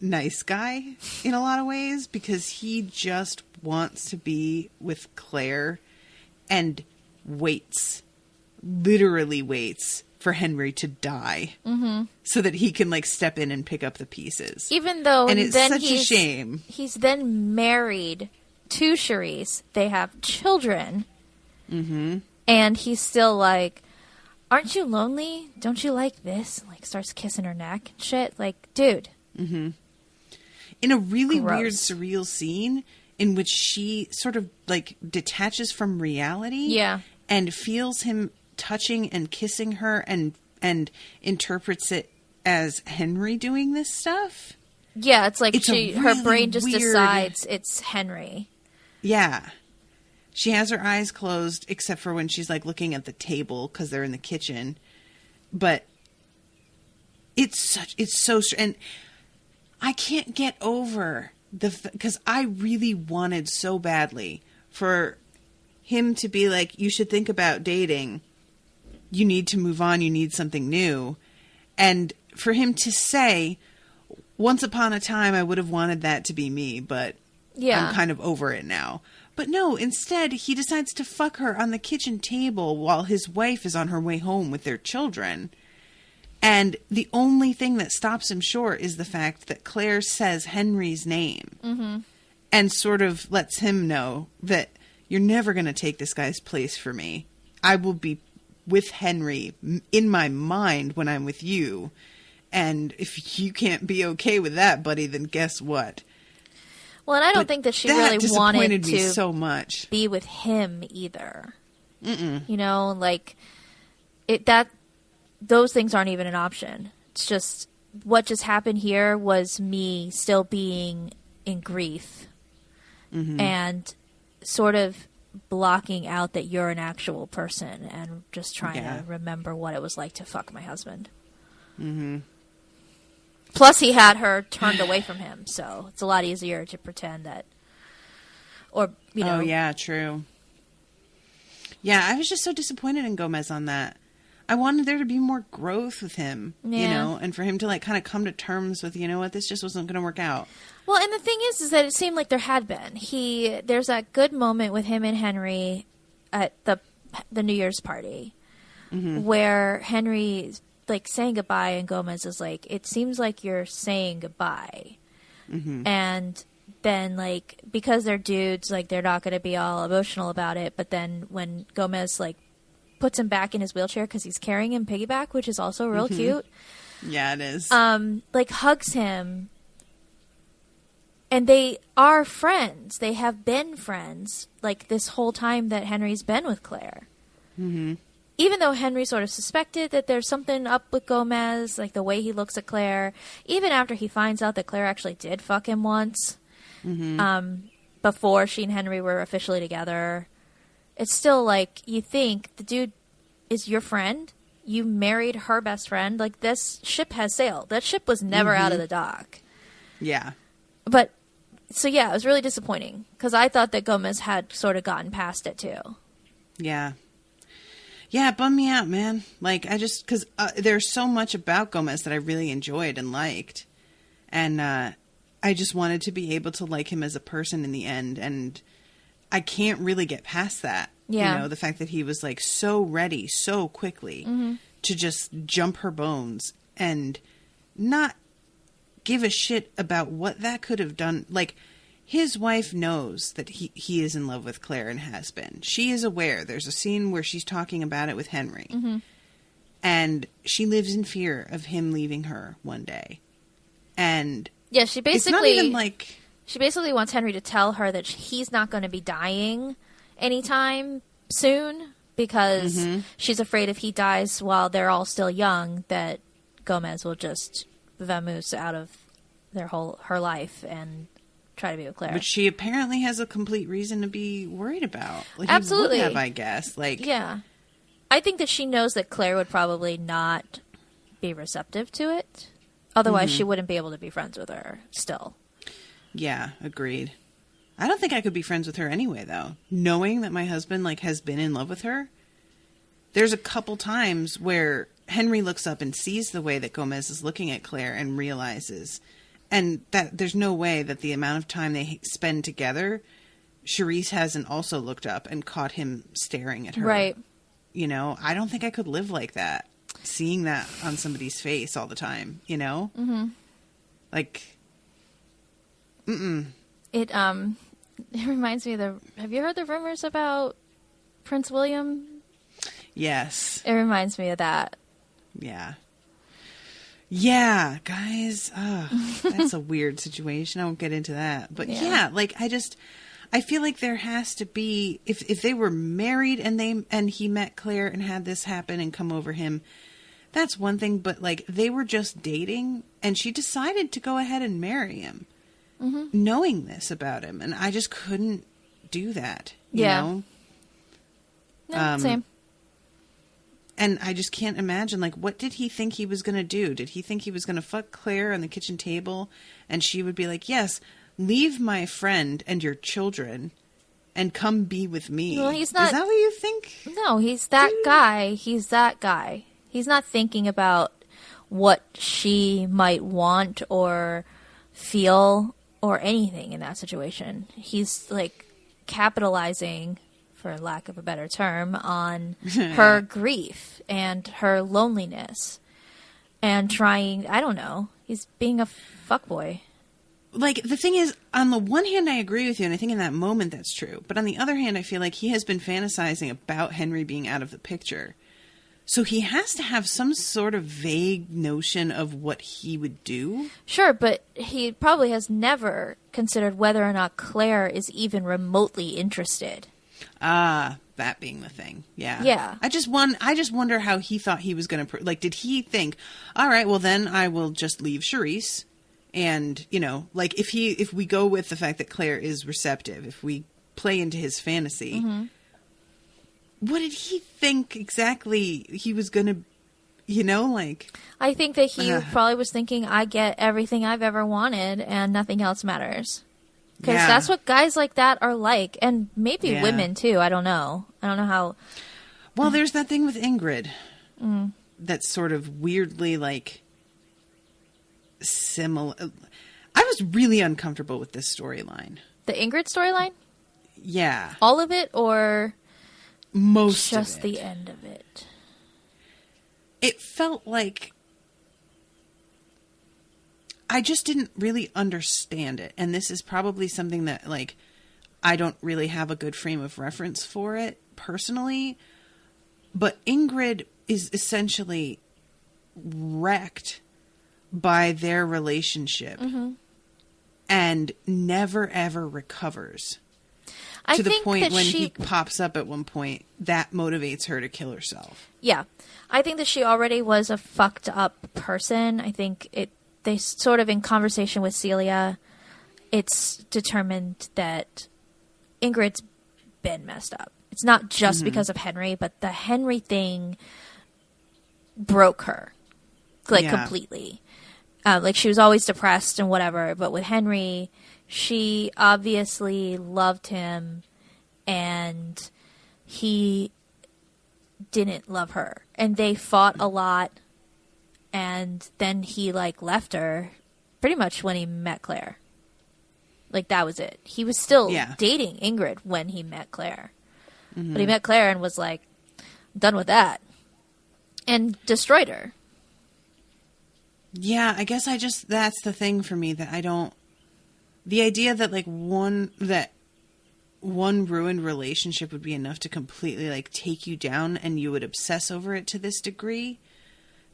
nice guy in a lot of ways, because he just wants to be with Claire and literally waits for Henry to die so that he can, like, step in and pick up the pieces. Even though, and it's such a shame. He's then married to Charisse. They have children. Mm-hmm. And he's still like, aren't you lonely? Don't you like this? Like, starts kissing her neck and shit. Like, dude. Mm-hmm. In a really Gross. weird, surreal scene in which she sort of, like, detaches from reality. Yeah. And feels him touching and kissing her and interprets it as Henry doing this stuff. Yeah, it's like her brain just weird... decides it's Henry. Yeah. She has her eyes closed except for when she's, like, looking at the table because they're in the kitchen. But it's so... And I can't get over because I really wanted so badly for him to be like, you should think about dating. You need to move on. You need something new. And for him to say, once upon a time, I would have wanted that to be me, but I'm kind of over it now. But no, instead, he decides to fuck her on the kitchen table while his wife is on her way home with their children. And the only thing that stops him short is the fact that Claire says Henry's name and sort of lets him know that you're never going to take this guy's place for me. I will be with Henry in my mind when I'm with you. And if you can't be okay with that, buddy, then guess what? Well, and I don't think that she really wanted me to so much. Be with him either. Mm-mm. You know, like those things aren't even an option. It's just what just happened here was me still being in grief and sort of blocking out that you're an actual person and just trying to remember what it was like to fuck my husband. Mm-hmm. Plus, he had her turned away from him, so it's a lot easier to pretend that, or, you know. Oh, yeah, true. Yeah, I was just so disappointed in Gomez on that. I wanted there to be more growth with him, you know, and for him to, like, kind of come to terms with, you know what, this just wasn't going to work out. Well, and the thing is that it seemed like there had been. There's that good moment with him and Henry at the New Year's party where Henry's, like, saying goodbye and Gomez is like, it seems like you're saying goodbye. And then, like, because they're dudes, like, they're not going to be all emotional about it. But then when Gomez, like, puts him back in his wheelchair because he's carrying him piggyback, which is also real cute. Yeah, it is. Like, hugs him. And they are friends. They have been friends, like, this whole time that Henry's been with Claire. Mm-hmm. Even though Henry sort of suspected that there's something up with Gomez, like the way he looks at Claire, even after he finds out that Claire actually did fuck him once, before she and Henry were officially together, it's still like, you think the dude is your friend? You married her best friend? Like, this ship has sailed. That ship was never out of the dock. Yeah. But, so yeah, it was really disappointing, because I thought that Gomez had sort of gotten past it too. Yeah. Yeah, it bummed me out, man. Like, because there's so much about Gomez that I really enjoyed and liked. And I just wanted to be able to like him as a person in the end. And I can't really get past that. Yeah. You know, the fact that he was, like, so ready so quickly to just jump her bones and not give a shit about what that could have done. Like, his wife knows that he is in love with Claire and has been. She is aware. There's a scene where she's talking about it with Henry. And she lives in fear of him leaving her one day. And yeah, she basically, it's not even like, she basically wants Henry to tell her that he's not going to be dying anytime soon, because she's afraid if he dies while they're all still young, that Gomez will just vamoose out of her life and try to be with Claire. But she apparently has a complete reason to be worried about. Like, absolutely. He would have, I guess. Like, yeah. I think that she knows that Claire would probably not be receptive to it. Otherwise, she wouldn't be able to be friends with her still. Yeah, agreed. I don't think I could be friends with her anyway, though. Knowing that my husband, like, has been in love with her. There's a couple times where Henry looks up and sees the way that Gomez is looking at Claire and realizes, and that there's no way that the amount of time they spend together, Charisse hasn't also looked up and caught him staring at her. Right. You know, I don't think I could live like that. Seeing that on somebody's face all the time, you know? Like, It reminds me of have you heard the rumors about Prince William? Yes. It reminds me of that. Yeah. Yeah, guys. That's a weird situation. I won't get into that. But yeah, like, I feel like there has to be, if they were married and he met Claire and had this happen and come over him, that's one thing. But, like, they were just dating and she decided to go ahead and marry him, knowing this about him. And I just couldn't do that. You know? No, same. And I just can't imagine, like, what did he think he was going to do? Did he think he was going to fuck Claire on the kitchen table and she would be like, yes, leave my friend and your children and come be with me? Well, he's not. Is that what you think? No, he's that guy. He's that guy. He's not thinking about what she might want or feel or anything in that situation. He's, like, capitalizing, for lack of a better term, on her grief and her loneliness and trying, I don't know, he's being a fuckboy. Like, the thing is, on the one hand, I agree with you, and I think in that moment that's true. But on the other hand, I feel like he has been fantasizing about Henry being out of the picture. So he has to have some sort of vague notion of what he would do. Sure, but he probably has never considered whether or not Claire is even remotely interested. That being the thing. Yeah. Yeah. I just wonder how he thought he was going to, like, did he think, all right, well then I will just leave Charisse. And, you know, like, if we go with the fact that Claire is receptive, if we play into his fantasy, what did he think exactly he was going to, you know, like? I think that he probably was thinking, I get everything I've ever wanted and nothing else matters. Because that's what guys like that are like. And maybe women, too. I don't know. I don't know how. Well, there's that thing with Ingrid that's sort of weirdly, like, similar. I was really uncomfortable with this storyline. The Ingrid storyline? Yeah. All of it, or most just of it? The end of it? It felt like I just didn't really understand it. And this is probably something that, like, I don't really have a good frame of reference for it personally. But Ingrid is essentially wrecked by their relationship and never ever recovers. To the point when he pops up at one point, that motivates her to kill herself. Yeah. I think that she already was a fucked up person. I think they sort of, in conversation with Celia, it's determined that Ingrid's been messed up. It's not just because of Henry, but the Henry thing broke her, completely. Like, she was always depressed and whatever, but with Henry, she obviously loved him, and he didn't love her. And they fought a lot, and then he, left her pretty much when he met Claire. That was it. He was still dating Ingrid when he met Claire. But he met Claire and was done with that. And destroyed her. Yeah, I guess that's the thing for me, that I don't... The idea that, one ruined relationship would be enough to completely, take you down and you would obsess over it to this degree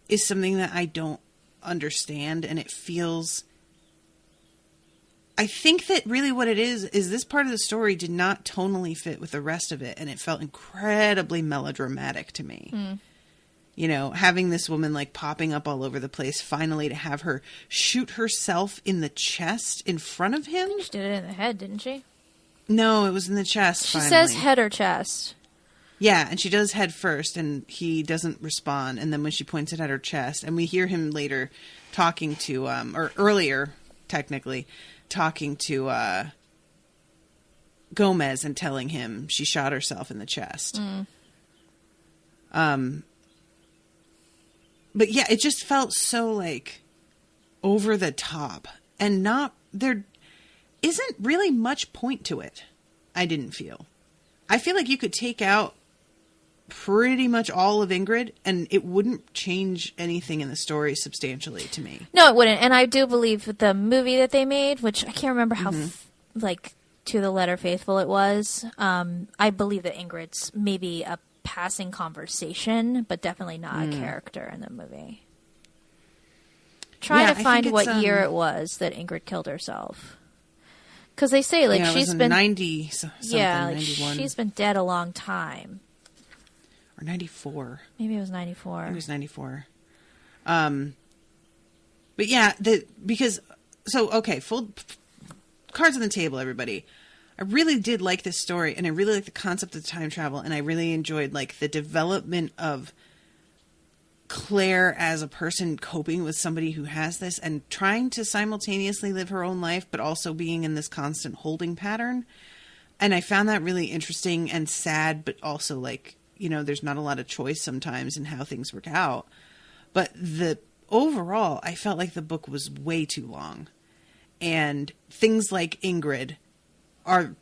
is something that I don't understand, and it feels... I think that really what it is this part of the story did not tonally fit with the rest of it, and it felt incredibly melodramatic to me. You know, having this woman popping up all over the place, finally to have her shoot herself in the chest in front of him. She did it in the head, didn't she? No, it was in the chest. She says head or chest. Yeah, and she does head first, and he doesn't respond. And then when she points it at her chest, and we hear him later talking to, or earlier, technically, talking to Gomez and telling him she shot herself in the chest. But yeah, it just felt so over the top, and there isn't really much point to it. I didn't feel. I feel like you could take out pretty much all of Ingrid and it wouldn't change anything in the story substantially to me. No, it wouldn't. And I do believe the movie that they made, which I can't remember how to the letter faithful it was. I believe that Ingrid's maybe a passing conversation, but definitely not a character in the movie. Try to find what year it was that Ingrid killed herself. Because they say she's been 90 something, 91. She's been dead a long time. Or 94. Maybe it was 94. It was 94. But yeah, full cards on the table, everybody. I really did like this story, and I really like the concept of time travel, and I really enjoyed the development of Claire as a person coping with somebody who has this and trying to simultaneously live her own life, but also being in this constant holding pattern. And I found that really interesting and sad, but also there's not a lot of choice sometimes in how things work out. But overall, I felt like the book was way too long. And things like Ingrid are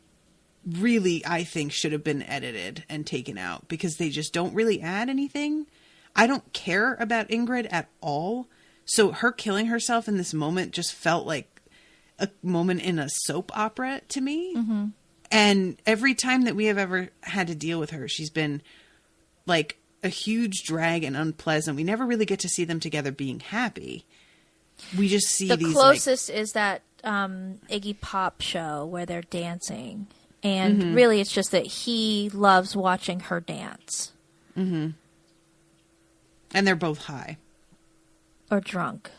really, I think, should have been edited and taken out because they just don't really add anything. I don't care about Ingrid at all. So her killing herself in this moment just felt like a moment in a soap opera to me. Mm-hmm. And every time that we have ever had to deal with her, she's been a huge drag and unpleasant. We never really get to see them together being happy. We just see the closest is that Iggy Pop show where they're dancing. And really it's just that he loves watching her dance. Mm-hmm. And they're both high. Or drunk.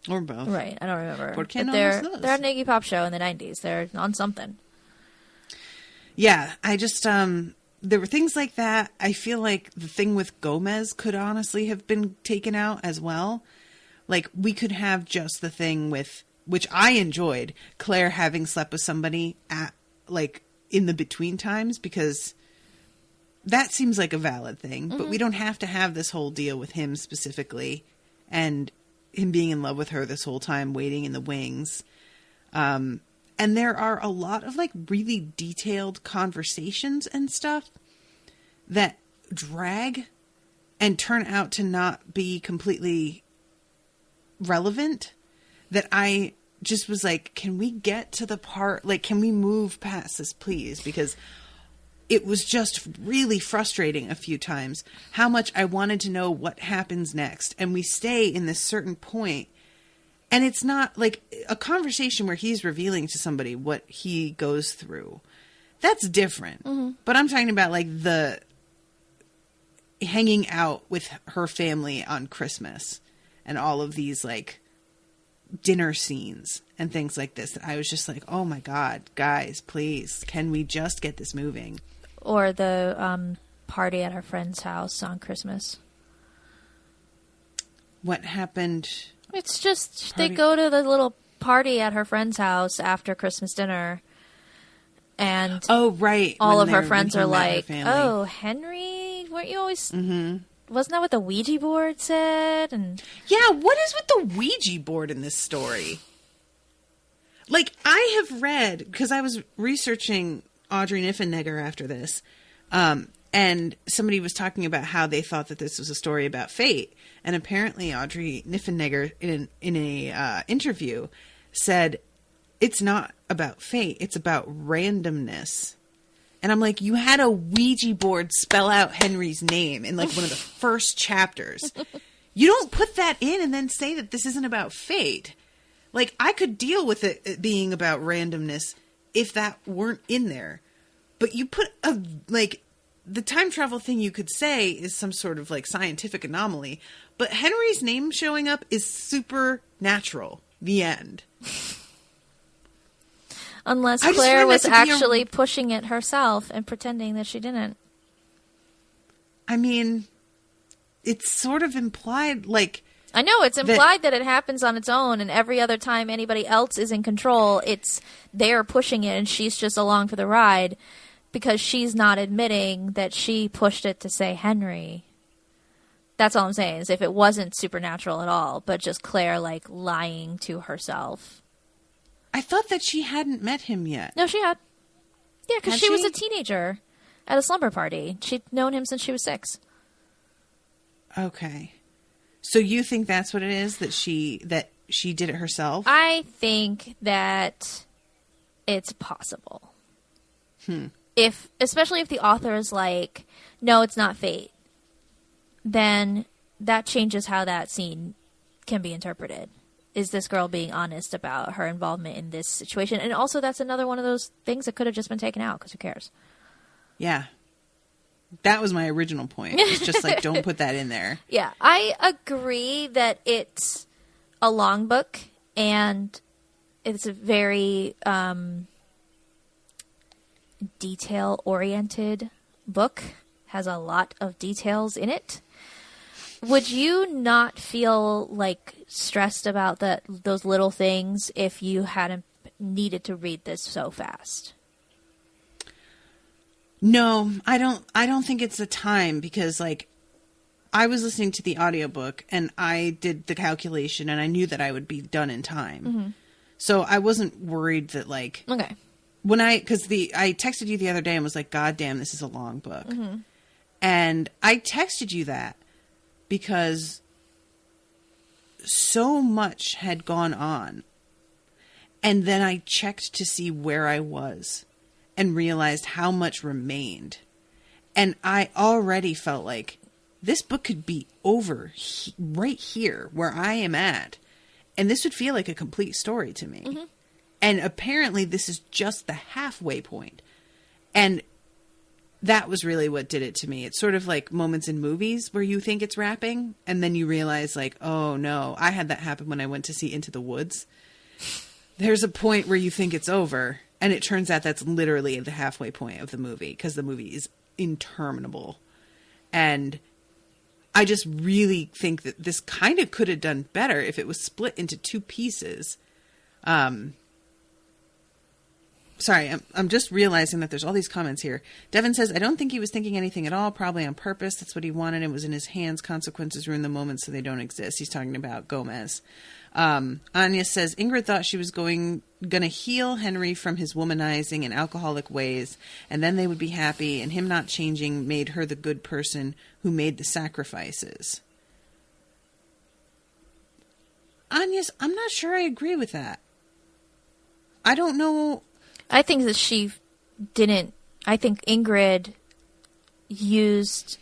Or both. Right, I don't remember. But they're at an Iggy Pop show in the 90s. They're on something. Yeah, I just, there were things like that. I feel like the thing with Gomez could honestly have been taken out as well. We could have just the thing with, which I enjoyed, Claire having slept with somebody at, in the between times, because that seems like a valid thing. Mm-hmm. But we don't have to have this whole deal with him specifically and him being in love with her this whole time, waiting in the wings. And there are a lot of really detailed conversations and stuff that drag and turn out to not be completely relevant, that I just was can we get to the part, can we move past this, please? Because it was just really frustrating a few times how much I wanted to know what happens next. And we stay in this certain point, and it's not like a conversation where he's revealing to somebody what he goes through. That's different. Mm-hmm. But I'm talking about like the hanging out with her family on Christmas and all of these like dinner scenes and things like this that I was just like, oh my God, guys, please, can we just get this moving? Or the party at our friend's house on Christmas. What happened? It's just they go to the little party at her friend's house after Christmas dinner. And oh, right. All of her friends are like, oh, Henry, weren't you always... Mm-hmm. Wasn't that what the Ouija board said? And yeah, what is with the Ouija board in this story? Like, I have read, because I was researching Audrey Niffenegger after this, and somebody was talking about how they thought that this was a story about fate. And apparently Audrey Niffenegger, in a interview, said, it's not about fate, it's about randomness. And I'm like, you had a Ouija board spell out Henry's name in like one of the first chapters. You don't put that in and then say that this isn't about fate. Like, I could deal with it being about randomness if that weren't in there. But you put the time travel thing you could say is some sort of like scientific anomaly. But Henry's name showing up is supernatural. The end. Unless Claire was actually pushing it herself and pretending that she didn't. I mean, it's sort of implied, like... I know, it's implied that it happens on its own, and every other time anybody else is in control, it's they're pushing it and she's just along for the ride, because she's not admitting that she pushed it to say Henry. That's all I'm saying, is if it wasn't supernatural at all, but just Claire, like, lying to herself. I thought that she hadn't met him yet. No, she had. Yeah, because she was a teenager at a slumber party. She'd known him since she was 6. Okay. So you think that's what it is, that she did it herself? I think it's possible. Especially if the author is like, no, it's not fate, then that changes how that scene can be interpreted. Is this girl being honest about her involvement in this situation? And also, that's another one of those things that could have just been taken out, because who cares? Yeah. That was my original point. It's just like, don't put that in there. Yeah. I agree that it's a long book, and it's a very detail-oriented book. Has a lot of details in it. Would you not feel like stressed about those little things if you hadn't needed to read this so fast? No, I don't think it's the time, because like I was listening to the audiobook and I did the calculation and I knew that I would be done in time. Mm-hmm. So I wasn't worried that like, okay. Because I texted you the other day and was like, God damn, this is a long book. Mm-hmm. And I texted you that because so much had gone on. And then I checked to see where I was and realized how much remained. And I already felt like this book could be over right here where I am at. And this would feel like a complete story to me. Mm-hmm. And apparently this is just the halfway point. And that was really what did it to me. It's sort of like moments in movies where you think it's wrapping, and then you realize like, oh no, I had that happen when I went to see Into the Woods. There's a point where you think it's over, and it turns out that's literally the halfway point of the movie, because the movie is interminable. And I just really think that this kind of could have done better if it was split into 2 pieces. Sorry, I'm just realizing that there's all these comments here. Devin says, I don't think he was thinking anything at all, probably on purpose. That's what he wanted. It was in his hands. Consequences ruin the moment, so they don't exist. He's talking about Gomez. Anya says, Ingrid thought she was gonna heal Henry from his womanizing and alcoholic ways, and then they would be happy, and him not changing made her the good person who made the sacrifices. Anya, I'm not sure I agree with that. I don't know... I think that she didn't I think Ingrid used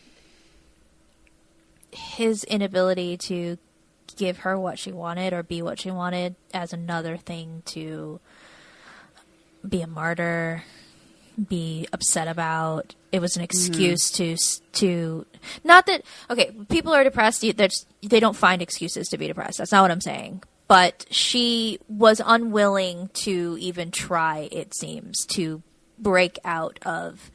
his inability to give her what she wanted or be what she wanted as another thing to be a martyr, be upset about. It was an excuse to not that, okay, people are depressed, they don't find excuses to be depressed. That's not what I'm saying. But she was unwilling to even try, it seems, to break out of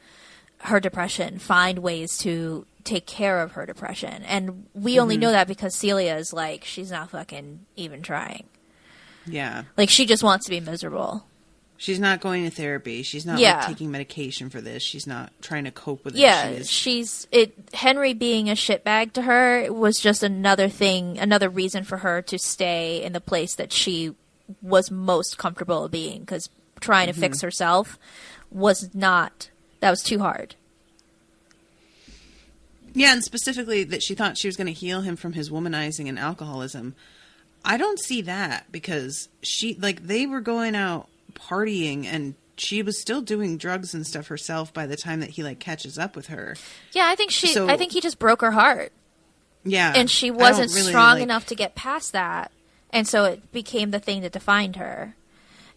her depression, find ways to take care of her depression. And we only know that because Celia is like, she's not fucking even trying. Yeah. Like, she just wants to be miserable. She's not going to therapy. She's not like taking medication for this. She's not trying to cope with it. Yeah, Henry being a shitbag to her was just another thing, another reason for her to stay in the place that she was most comfortable being, because trying to fix herself was too hard. Yeah, and specifically that she thought she was going to heal him from his womanizing and alcoholism. I don't see that, because they were going out partying and she was still doing drugs and stuff herself by the time that he catches up with her. Yeah, I think he just broke her heart. Yeah. And she wasn't strong enough to get past that. And so it became the thing that defined her.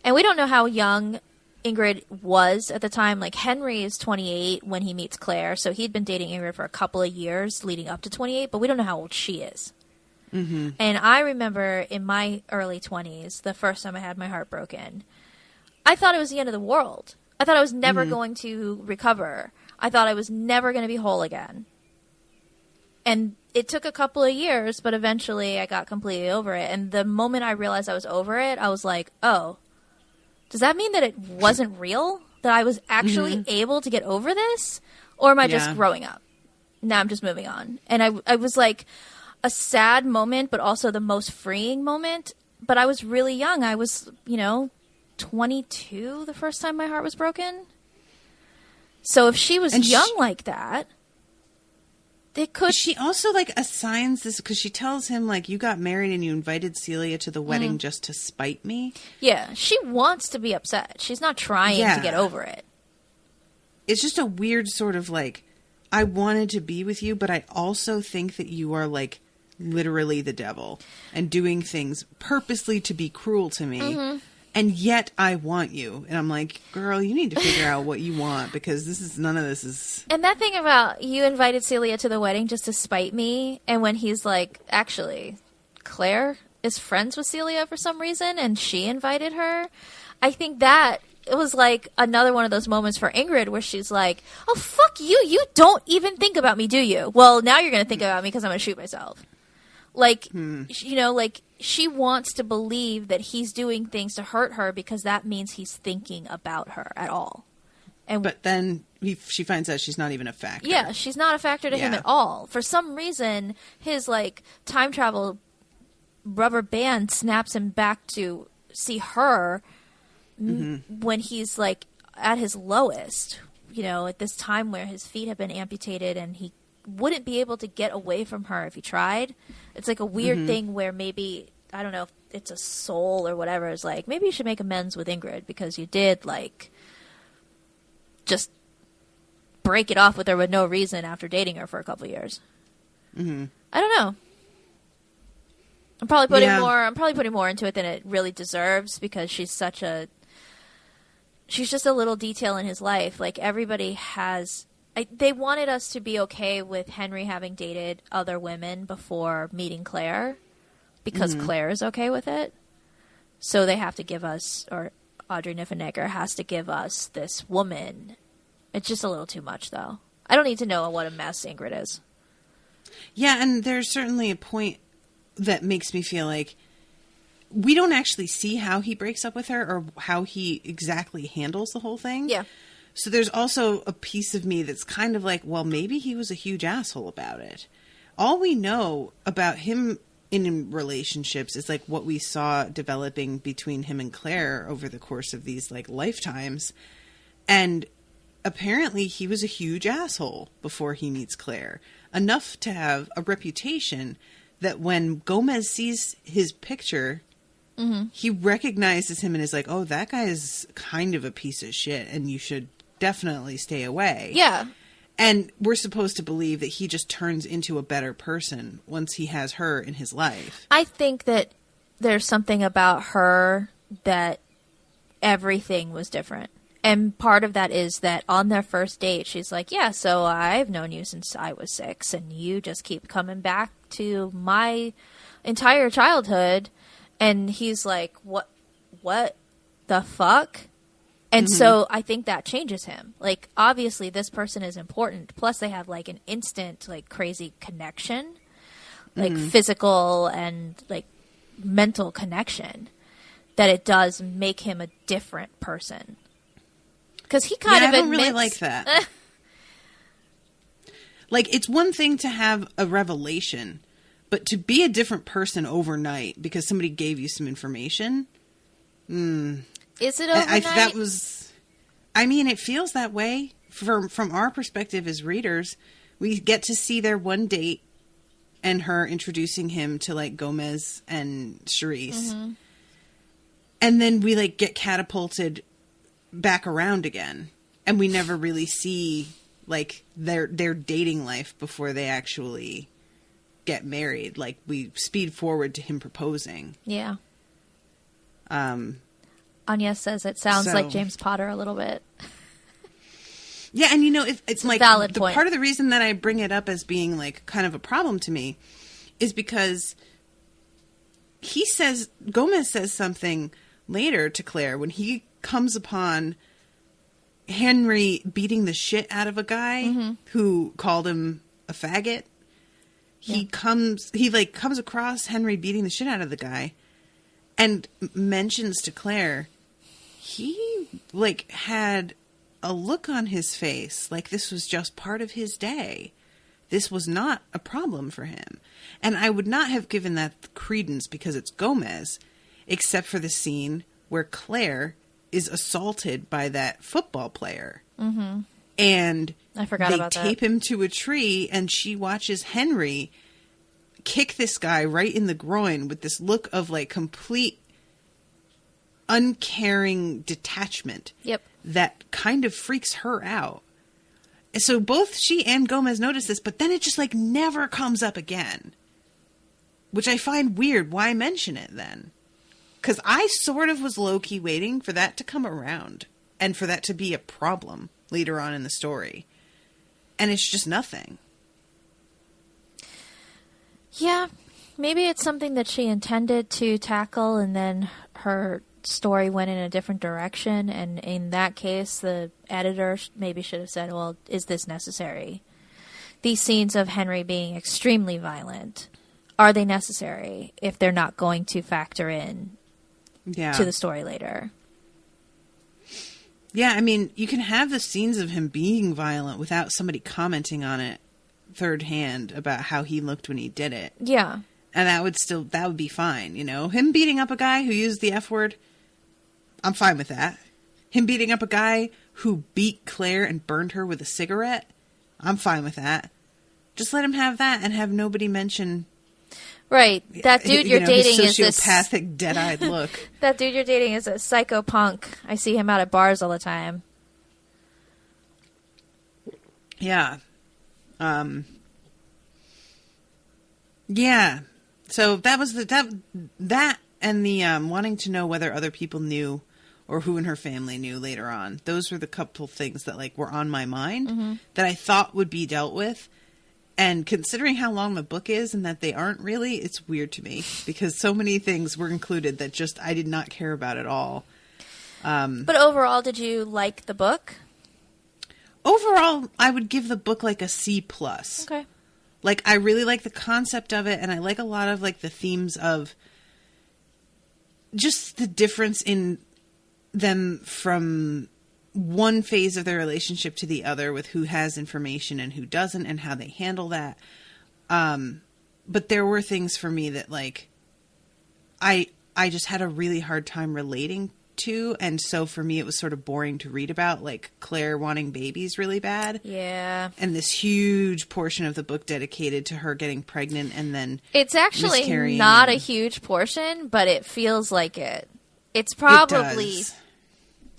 And we don't know how young Ingrid was at the time. Like, Henry is 28 when he meets Claire, so he'd been dating Ingrid for a couple of years leading up to 28, but we don't know how old she is. Mm-hmm. And I remember in my early 20s, the first time I had my heart broken, I thought it was the end of the world. I thought I was never going to recover. I thought I was never going to be whole again. And it took a couple of years, but eventually I got completely over it. And the moment I realized I was over it, I was like, oh, does that mean that it wasn't real? That I was actually able to get over this? Or am I just growing up? Now I'm just moving on. And I was like a sad moment, but also the most freeing moment. But I was really young. I was, 22 the first time my heart was broken. So if she was young like that, they could. She also assigns this, because she tells him you got married and you invited Celia to the wedding just to spite me. Yeah, she wants to be upset. She's not trying to get over it. It's just a weird sort of I wanted to be with you, but I also think that you are literally the devil and doing things purposely to be cruel to me. Mm-hmm. And yet I want you. And I'm like, girl, you need to figure out what you want, because none of this is. And that thing about you invited Celia to the wedding just to spite me. And when he's like, actually, Claire is friends with Celia for some reason and she invited her. I think that it was another one of those moments for Ingrid where she's like, oh, fuck you. You don't even think about me, do you? Well, now you're going to think about me because I'm going to shoot myself. She wants to believe that he's doing things to hurt her because that means he's thinking about her at all. But then she finds out she's not even a factor. Yeah, she's not a factor to him at all. For some reason, his time travel rubber band snaps him back to see her when he's at his lowest. At this time where his feet have been amputated and he wouldn't be able to get away from her if he tried. It's a weird thing where maybe, I don't know if it's a soul or whatever, is maybe you should make amends with Ingrid because you did just break it off with her with no reason after dating her for a couple of years. Mm-hmm. I don't know. I'm probably putting more into it than it really deserves, because she's just a little detail in his life. Everybody has. They wanted us to be okay with Henry having dated other women before meeting Claire, because Claire is okay with it. So they have to give us, or Audrey Niffenegger has to give us this woman. It's just a little too much, though. I don't need to know what a mess Ingrid is. Yeah, and there's certainly a point that makes me feel like we don't actually see how he breaks up with her or how he exactly handles the whole thing. Yeah. So there's also a piece of me that's kind of well, maybe he was a huge asshole about it. All we know about him in relationships is what we saw developing between him and Claire over the course of these lifetimes. And apparently he was a huge asshole before he meets Claire. Enough to have a reputation that when Gomez sees his picture, he recognizes him and is oh, that guy is kind of a piece of shit and you should definitely stay away. Yeah. And we're supposed to believe that he just turns into a better person once he has her in his life. I think that there's something about her that everything was different. And part of that is that on their first date, she's like, yeah, so I've known you since I was 6, and you just keep coming back to my entire childhood. And he's like, what the fuck? And so I think that changes him. Like, obviously, this person is important. Plus, they have, like, an instant, like, crazy connection. Like, physical and, like, mental connection. That it does make him a different person. Because he kind of admits... I don't really like that. Like, it's one thing to have a revelation, but to be a different person overnight because somebody gave you some information... Is it overnight? It feels that way. From our perspective as readers, we get to see their one date and her introducing him to, like, Gomez and Charisse. Mm-hmm. And then we, like, get catapulted back around again. And we never really see, like, their dating life before they actually get married. Like, we speed forward to him proposing. Yeah. Anya says it sounds like James Potter a little bit. Yeah, and it's like valid point. Part of the reason that I bring it up as being like kind of a problem to me is because Gomez says something later to Claire when he comes upon Henry beating the shit out of a guy who called him a faggot. He comes across Henry beating the shit out of the guy and mentions to Claire he, like, had a look on his face like this was just part of his day. This was not a problem for him. And I would not have given that credence because it's Gomez, except for the scene where Claire is assaulted by that football player. Mm-hmm. And I forgot about that. They tape him to a tree, and she watches Henry kick this guy right in the groin with this look of, like, complete uncaring detachment. Yep. That kind of freaks her out. So both she and Gomez notice this, but then it just, like, never comes up again. Which I find weird. Why mention it then? Because I sort of was low-key waiting for that to come around. And for that to be a problem later on in the story. And it's just nothing. Yeah. Maybe it's something that she intended to tackle, and then her story went in a different direction, and in that case the editor maybe should have said, well, is this necessary? These scenes of Henry being extremely violent, are they necessary if they're not going to factor in to the story later? Yeah, I mean, you can have the scenes of him being violent without somebody commenting on it third hand about how he looked when he did it. Yeah. And that would be fine, Him beating up a guy who used the F word, I'm fine with that. Him beating up a guy who beat Claire and burned her with a cigarette, I'm fine with that. Just let him have that and have nobody mention... Right. That dude you're dating is this... sociopathic, dead-eyed look. That dude you're dating is a psychopunk. I see him out at bars all the time. Yeah. Yeah. So that was that and the wanting to know whether other people knew or who in her family knew later on. Those were the couple things that, like, were on my mind that I thought would be dealt with. And considering how long the book is and that they aren't really, it's weird to me because so many things were included that just I did not care about at all. But overall, did you like the book? Overall, I would give the book like a C+. Okay. Like, I really like the concept of it, and I like a lot of, like, the themes of just the difference in them from one phase of their relationship to the other with who has information and who doesn't and how they handle that. But there were things for me that, like, I just had a really hard time relating to, and so for me it was sort of boring to read about, like Claire wanting babies really bad. Yeah. And this huge portion of the book dedicated to her getting pregnant and then it's actually not a huge portion, but it feels like it. It's probably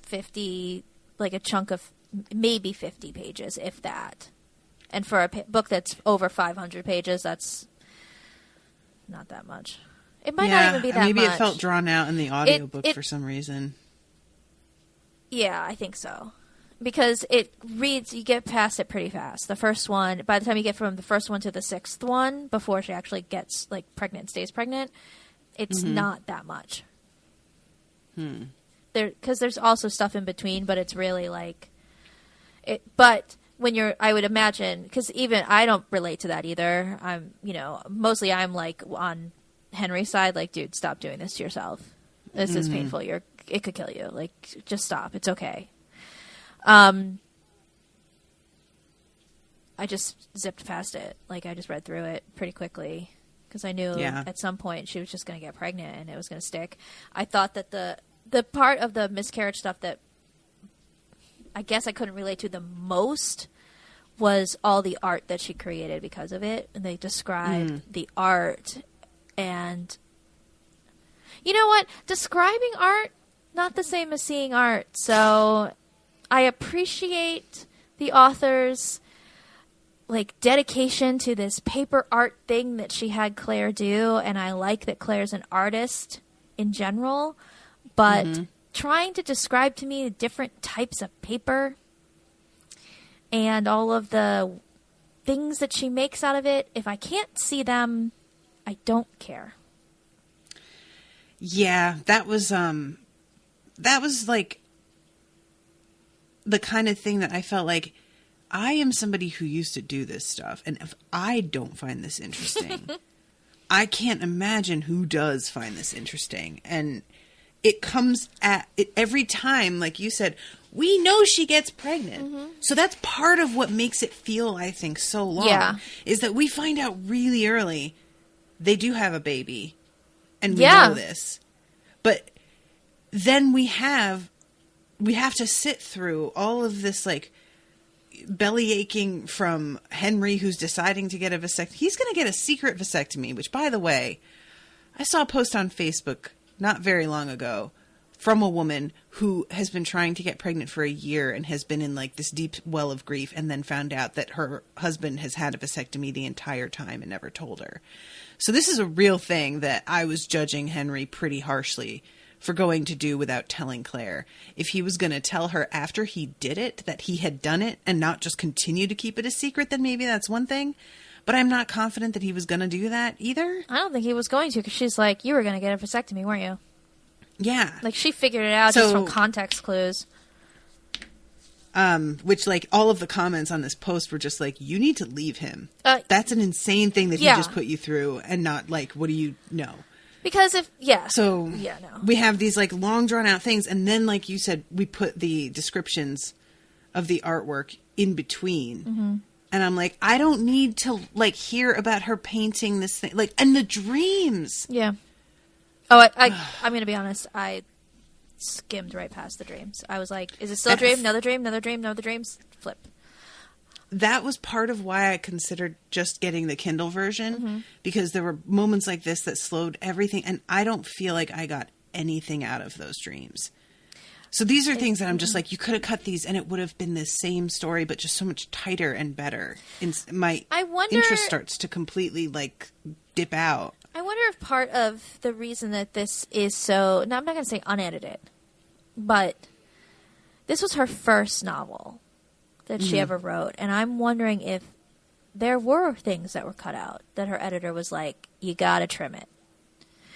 50, like a chunk of maybe 50 pages, if that. And for a book that's over 500 pages, that's not that much. It might not even be that maybe much. It felt drawn out in the audiobook for some reason. Yeah, I think so. Because it reads, you get past it pretty fast. The first one, by the time you get from the first one to the sixth one, before she actually gets pregnant, stays pregnant, it's not that much. Because there's also stuff in between, but it's really but when I would imagine, because even I don't relate to that either. Mostly I'm on Henry's side, dude, stop doing this to yourself. This is painful. It could kill you. Just stop. It's okay. I just zipped past it. I just read through it pretty quickly because I knew at some point she was just going to get pregnant and it was going to stick. I thought that the part of the miscarriage stuff that I guess I couldn't relate to the most was all the art that she created because of it. And they described the art, and you know what? Describing art, not the same as seeing art. So I appreciate the author's dedication to this paper art thing that she had Claire do, and I like that Claire's an artist in general, but trying to describe to me the different types of paper and all of the things that she makes out of it, if I can't see them, I don't care. Yeah, that was the kind of thing that I felt like I am somebody who used to do this stuff, and if I don't find this interesting, I can't imagine who does find this interesting. And it comes at it every time, like you said, we know she gets pregnant. So that's part of what makes it feel, I think, so long, is that we find out really early they do have a baby, and we know this. But then we have to sit through all of this, belly aching from Henry, who's deciding to get a vasectomy. He's going to get a secret vasectomy, which, by the way, I saw a post on Facebook not very long ago from a woman who has been trying to get pregnant for a year and has been in this deep well of grief, and then found out that her husband has had a vasectomy the entire time and never told her. So this is a real thing that I was judging Henry pretty harshly for going to do without telling Claire. If he was going to tell her after he did it that he had done it and not just continue to keep it a secret, then maybe that's one thing. But I'm not confident that he was going to do that either. I don't think he was going to, because she's like, you were going to get a vasectomy, weren't you? Yeah. She figured it out just from context clues. Which, all of the comments on this post were just you need to leave him. That's an insane thing that he just put you through, and not what do you know? Because we have these long drawn out things, and then like you said, we put the descriptions of the artwork in between. And I'm like, I don't need to hear about her painting this thing, and the dreams. Yeah. Oh, I'm going to be honest. I skimmed right past the dreams. I was like, is it still a dream? Another dream? Another dream? Another dreams? Flip. That was part of why I considered just getting the Kindle version, because there were moments like this that slowed everything, and I don't feel like I got anything out of those dreams. So these are things that I'm just you could have cut these and it would have been the same story, but just so much tighter and better. My interest starts to completely dip out. I wonder if part of the reason that this is so, no, I'm not going to say unedited, but this was her first novel that she ever wrote. And I'm wondering if there were things that were cut out that her editor was like, you got to trim it.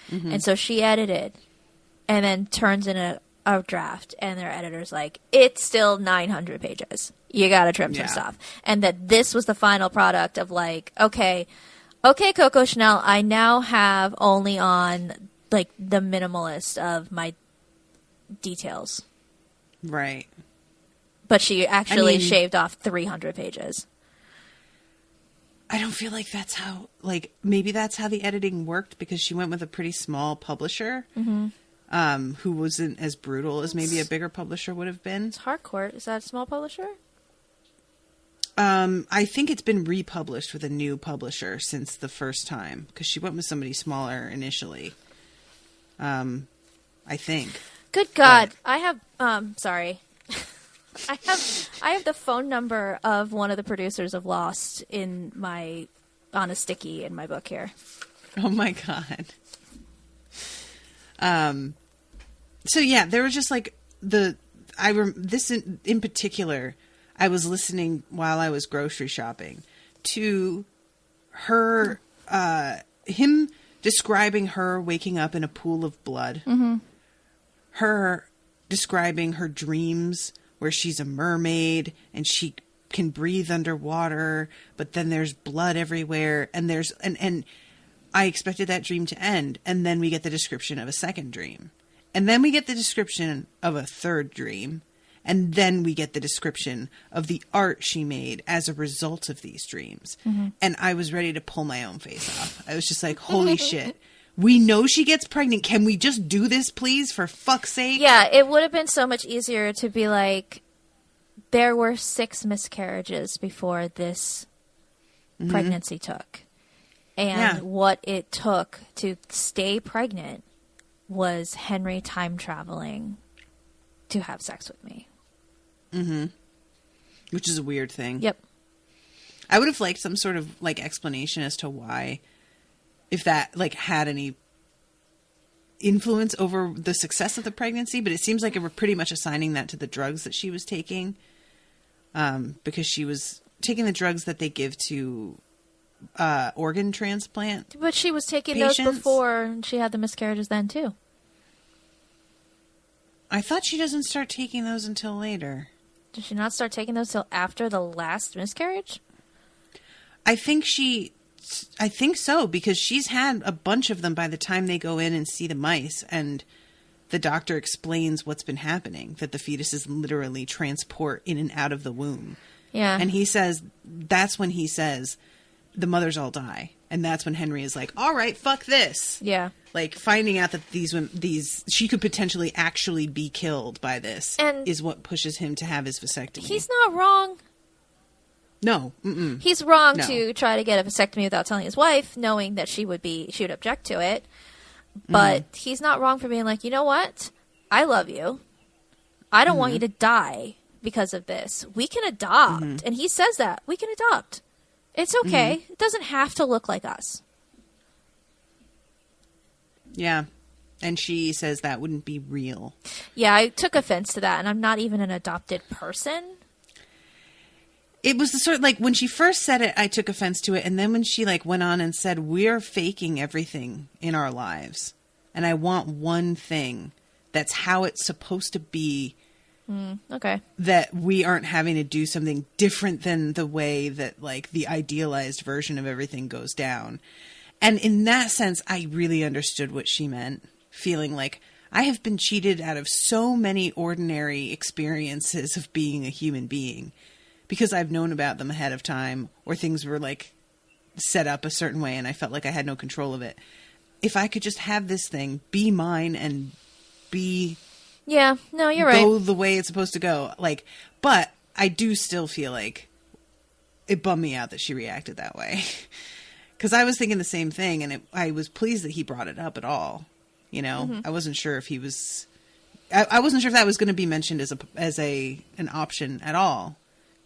And so she edited and then turns in a draft, and their editor's like, it's still 900 pages. You got to trim some stuff. And that this was the final product of okay, Coco Chanel, I now have only on the minimalist of my details. Right. But she actually shaved off 300 pages. I don't feel like that's how, maybe that's how the editing worked, because she went with a pretty small publisher, who wasn't as brutal as maybe a bigger publisher would have been. It's Harcourt. Is that a small publisher? I think it's been republished with a new publisher since the first time, because she went with somebody smaller initially. I think. Good God. I have, sorry. I have the phone number of one of the producers of Lost on a sticky in my book here. Oh my God. So yeah, there was just like this in particular, I was listening while I was grocery shopping to him describing her waking up in a pool of blood, her describing her dreams where she's a mermaid and she can breathe underwater, but then there's blood everywhere, and and I expected that dream to end, and then we get the description of a second dream, and then we get the description of a third dream, and then we get the description of the art she made as a result of these dreams. And I was ready to pull my own face off. I was just like, holy shit. We know she gets pregnant. Can we just do this, please, for fuck's sake? Yeah, it would have been so much easier to be like, there were 6 miscarriages before this pregnancy took. And what it took to stay pregnant was Henry time traveling to have sex with me. Which is a weird thing. Yep. I would have liked some sort of like explanation as to why, if that like had any influence over the success of the pregnancy, but it seems like we're pretty much assigning that to the drugs that she was taking, because she was taking the drugs that they give to organ transplant. But she was taking patients. those before, and she had the miscarriages then too. I thought she doesn't start taking those until later. Did she not start taking those till after the last miscarriage? I think so, because she's had a bunch of them by the time they go in and see the mice, and the doctor explains what's been happening, that the fetuses literally transport in and out of the womb. Yeah. And that's when he says, the mothers all die. And that's when Henry is like, all right, fuck this. Yeah. Like, finding out that she could potentially actually be killed by this is what pushes him to have his vasectomy. He's not wrong. No. Mm-mm. He's wrong to try to get a vasectomy without telling his wife, knowing that she would object to it. But he's not wrong for being like, you know what? I love you. I don't want you to die because of this. We can adopt. And he says that. We can adopt. It's okay. It doesn't have to look like us. Yeah. And she says that wouldn't be real. Yeah, I took offense to that, and I'm not even an adopted person. It was the sort of, like, when she first said it, I took offense to it. And then when she, like, went on and said, we're faking everything in our lives. And I want one thing. That's how it's supposed to be. Okay. That we aren't having to do something different than the way that, like, the idealized version of everything goes down. And in that sense, I really understood what she meant. Feeling like, I have been cheated out of so many ordinary experiences of being a human being. Because I've known about them ahead of time, or things were, like, set up a certain way and I felt like I had no control of it. If I could just have this thing be mine and be... Yeah, no, you're right. Go the way it's supposed to go. Like, but I do still feel like it bummed me out that she reacted that way. Because I was thinking the same thing, and I was pleased that he brought it up at all. You know, I wasn't sure if he was... I wasn't sure if that was going to be mentioned as an option at all.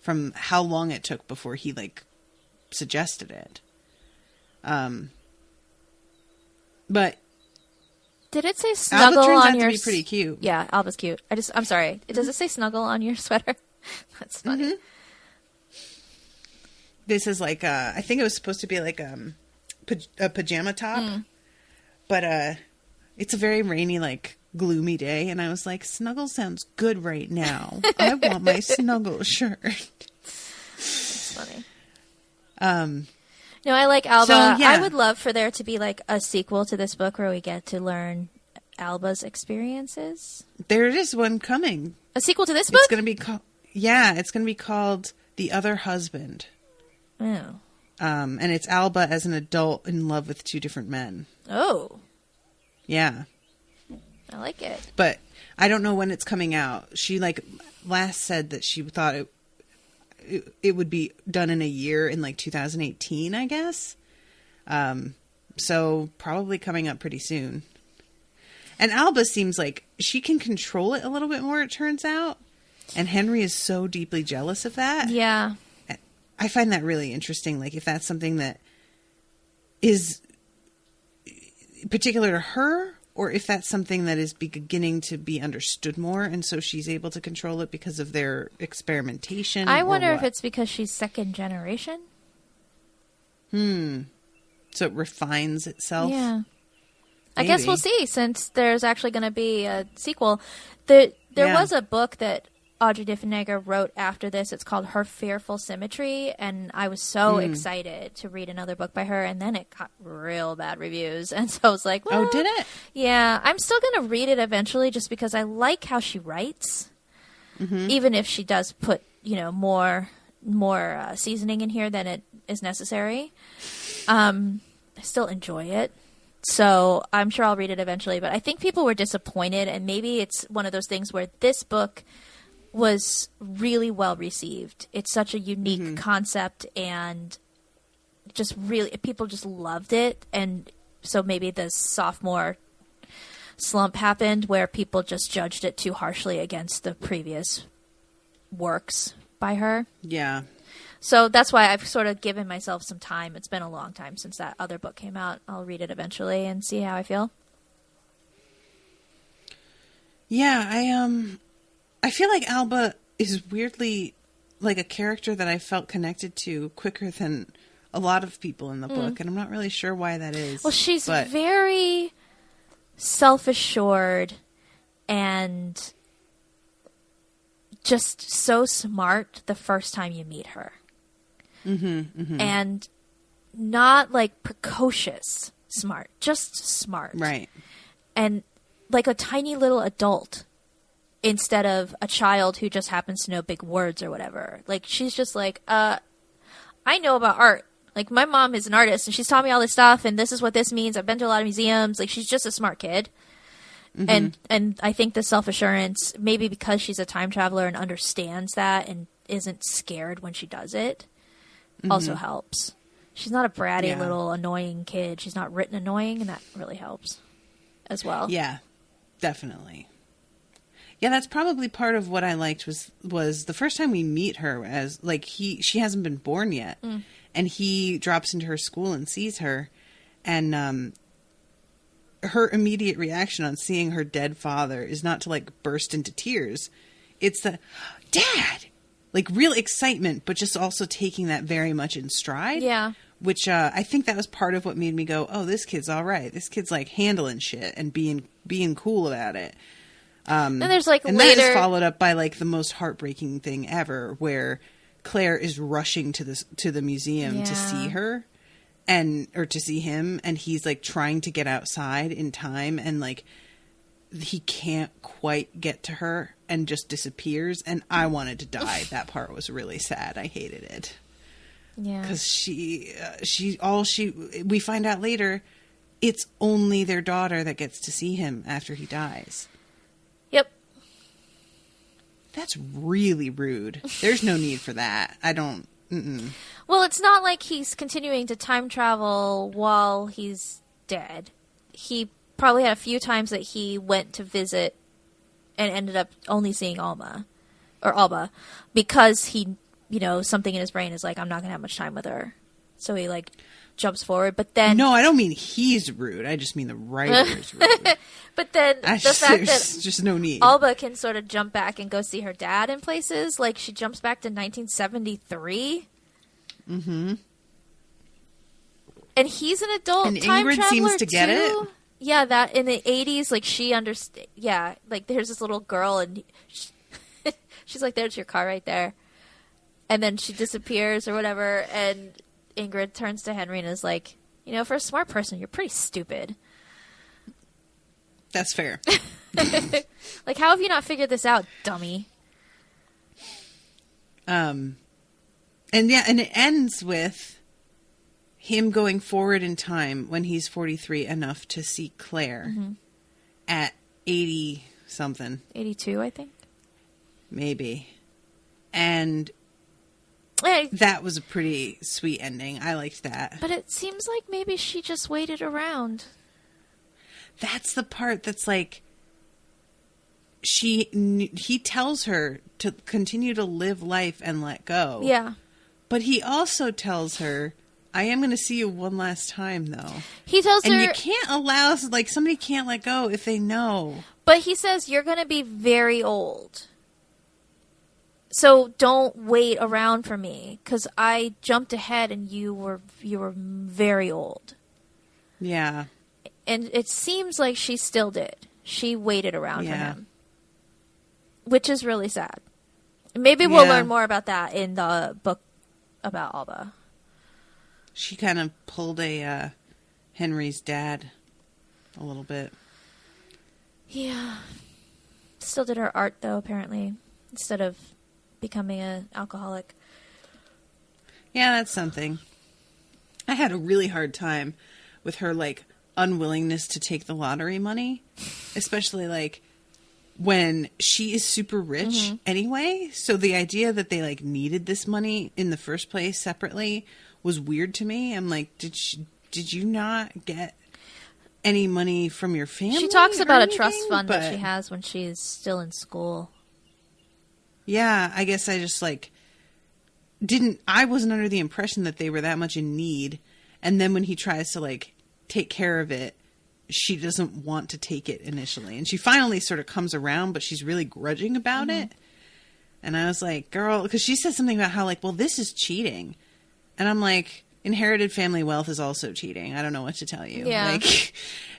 From how long it took before he, like, suggested it. But did it say snuggle Alba turns on out your... to be pretty cute. Yeah, Alba's cute. I'm sorry. Does it say snuggle on your sweater? That's funny. This is like, I think it was supposed to be like a pajama top. But it's a very rainy, like, gloomy day, and I was like, snuggle sounds good right now. I want my snuggle shirt. That's funny. No, I like Alba. So, yeah. I would love for there to be like a sequel to this book where we get to learn Alba's experiences. There is one coming. A sequel to this book? It's going to be it's going to be called The Other Husband. Oh. And it's Alba as an adult in love with 2 different men. Oh. Yeah. I like it. But I don't know when it's coming out. She, like, last said that she thought it would be done in a year, in, like, 2018, I guess. So probably coming up pretty soon. And Alba seems like she can control it a little bit more, it turns out. And Henry is so deeply jealous of that. Yeah. I find that really interesting. Like, if that's something that is particular to her, or if that's something that is beginning to be understood more, and so she's able to control it because of their experimentation. I wonder if it's because she's second generation. So it refines itself. Yeah. I Maybe. guess we'll see, since there's actually going to be a sequel. There was a book that Audrey Diffenegger wrote after this. It's called Her Fearful Symmetry, and I was so excited to read another book by her, and then it got real bad reviews, and so I was like, well, Oh, did it? Yeah, I'm still going to read it eventually just because I like how she writes, even if she does put, more seasoning in here than it is necessary. I still enjoy it. So I'm sure I'll read it eventually, but I think people were disappointed, and maybe it's one of those things where this book was really well received. It's such a unique concept, and just really, people just loved it. And so maybe the sophomore slump happened where people just judged it too harshly against the previous works by her. Yeah. So that's why I've sort of given myself some time. It's been a long time since that other book came out. I'll read it eventually and see how I feel. Yeah, I feel like Alba is weirdly like a character that I felt connected to quicker than a lot of people in the book, and I'm not really sure why that is. Well, she's very self-assured and just so smart the first time you meet her. And not like precocious smart, just smart. Right. And like a tiny little adult instead of a child who just happens to know big words or whatever. Like, she's just like, I know about art. Like, my mom is an artist, and she's taught me all this stuff, and this is what this means. I've been to a lot of museums. Like, she's just a smart kid. And I think the self-assurance, maybe because she's a time traveler and understands that and isn't scared when she does it, also helps. She's not a bratty little annoying kid. She's not written annoying, and that really helps as well. Yeah, definitely. Yeah, that's probably part of what I liked was the first time we meet her as like she hasn't been born yet, and he drops into her school and sees her, and her immediate reaction on seeing her dead father is not to like burst into tears. It's the Dad, like real excitement, but just also taking that very much in stride. Yeah. Which I think that was part of what made me go, oh, this kid's all right. This kid's like handling shit and being cool about it. Then there's like and later, that is followed up by like the most heartbreaking thing ever, where Claire is rushing to the museum to see her, or to see him, and he's like trying to get outside in time, and like he can't quite get to her and just disappears. And I wanted to die. That part was really sad. I hated it. Yeah, because we find out later, it's only their daughter that gets to see him after he dies. Yep. That's really rude. There's no need for that. I don't... Well, it's not like he's continuing to time travel while he's dead. He probably had a few times that he went to visit and ended up only seeing Alba, because he, something in his brain is like, I'm not going to have much time with her. So he like jumps forward, but then... No, I don't mean he's rude. I just mean the writer is rude. But then the fact that just no need. Alba can sort of jump back and go see her dad in places, like she jumps back to 1973. Mm-hmm. And he's an adult and time Ingrid traveler seems to too. get it. Yeah, that in the 80s, like she understands. Yeah, like there's this little girl, and she's like, "There's your car right there," and then she disappears or whatever, and Ingrid turns to Henry and is like, for a smart person, you're pretty stupid. That's fair. Like, how have you not figured this out, dummy? And it ends with him going forward in time when he's 43 enough to see Claire at 80 something. 82, I think. Maybe. And that was a pretty sweet ending. I liked that. But it seems like maybe she just waited around. That's the part that's like, he tells her to continue to live life and let go. Yeah. But he also tells her, I am going to see you one last time, though. He tells her... And you can't allow, like, somebody can't let go if they know. But he says, you're going to be very old. So don't wait around for me, because I jumped ahead and you were very old. Yeah. And it seems like she still did. She waited around for Yeah. him. Which is really sad. Maybe we'll learn more about that in the book about Alba. She kind of pulled a Henry's dad a little bit. Yeah. Still did her art, though, apparently, instead of becoming an alcoholic. Yeah, that's something. I had a really hard time with her, like, unwillingness to take the lottery money. Especially, like, when she is super rich anyway. So the idea that they, like, needed this money in the first place separately was weird to me. I'm like, did you not get any money from your family? She talks about anything? a trust fund that she has when she's still in school. Yeah, I guess I just, like, I wasn't under the impression that they were that much in need. And then when he tries to, like, take care of it, she doesn't want to take it initially. And she finally sort of comes around, but she's really grudging about it. And I was like, girl, because she said something about how, like, well, this is cheating. And I'm like, inherited family wealth is also cheating. I don't know what to tell you. Yeah. Like,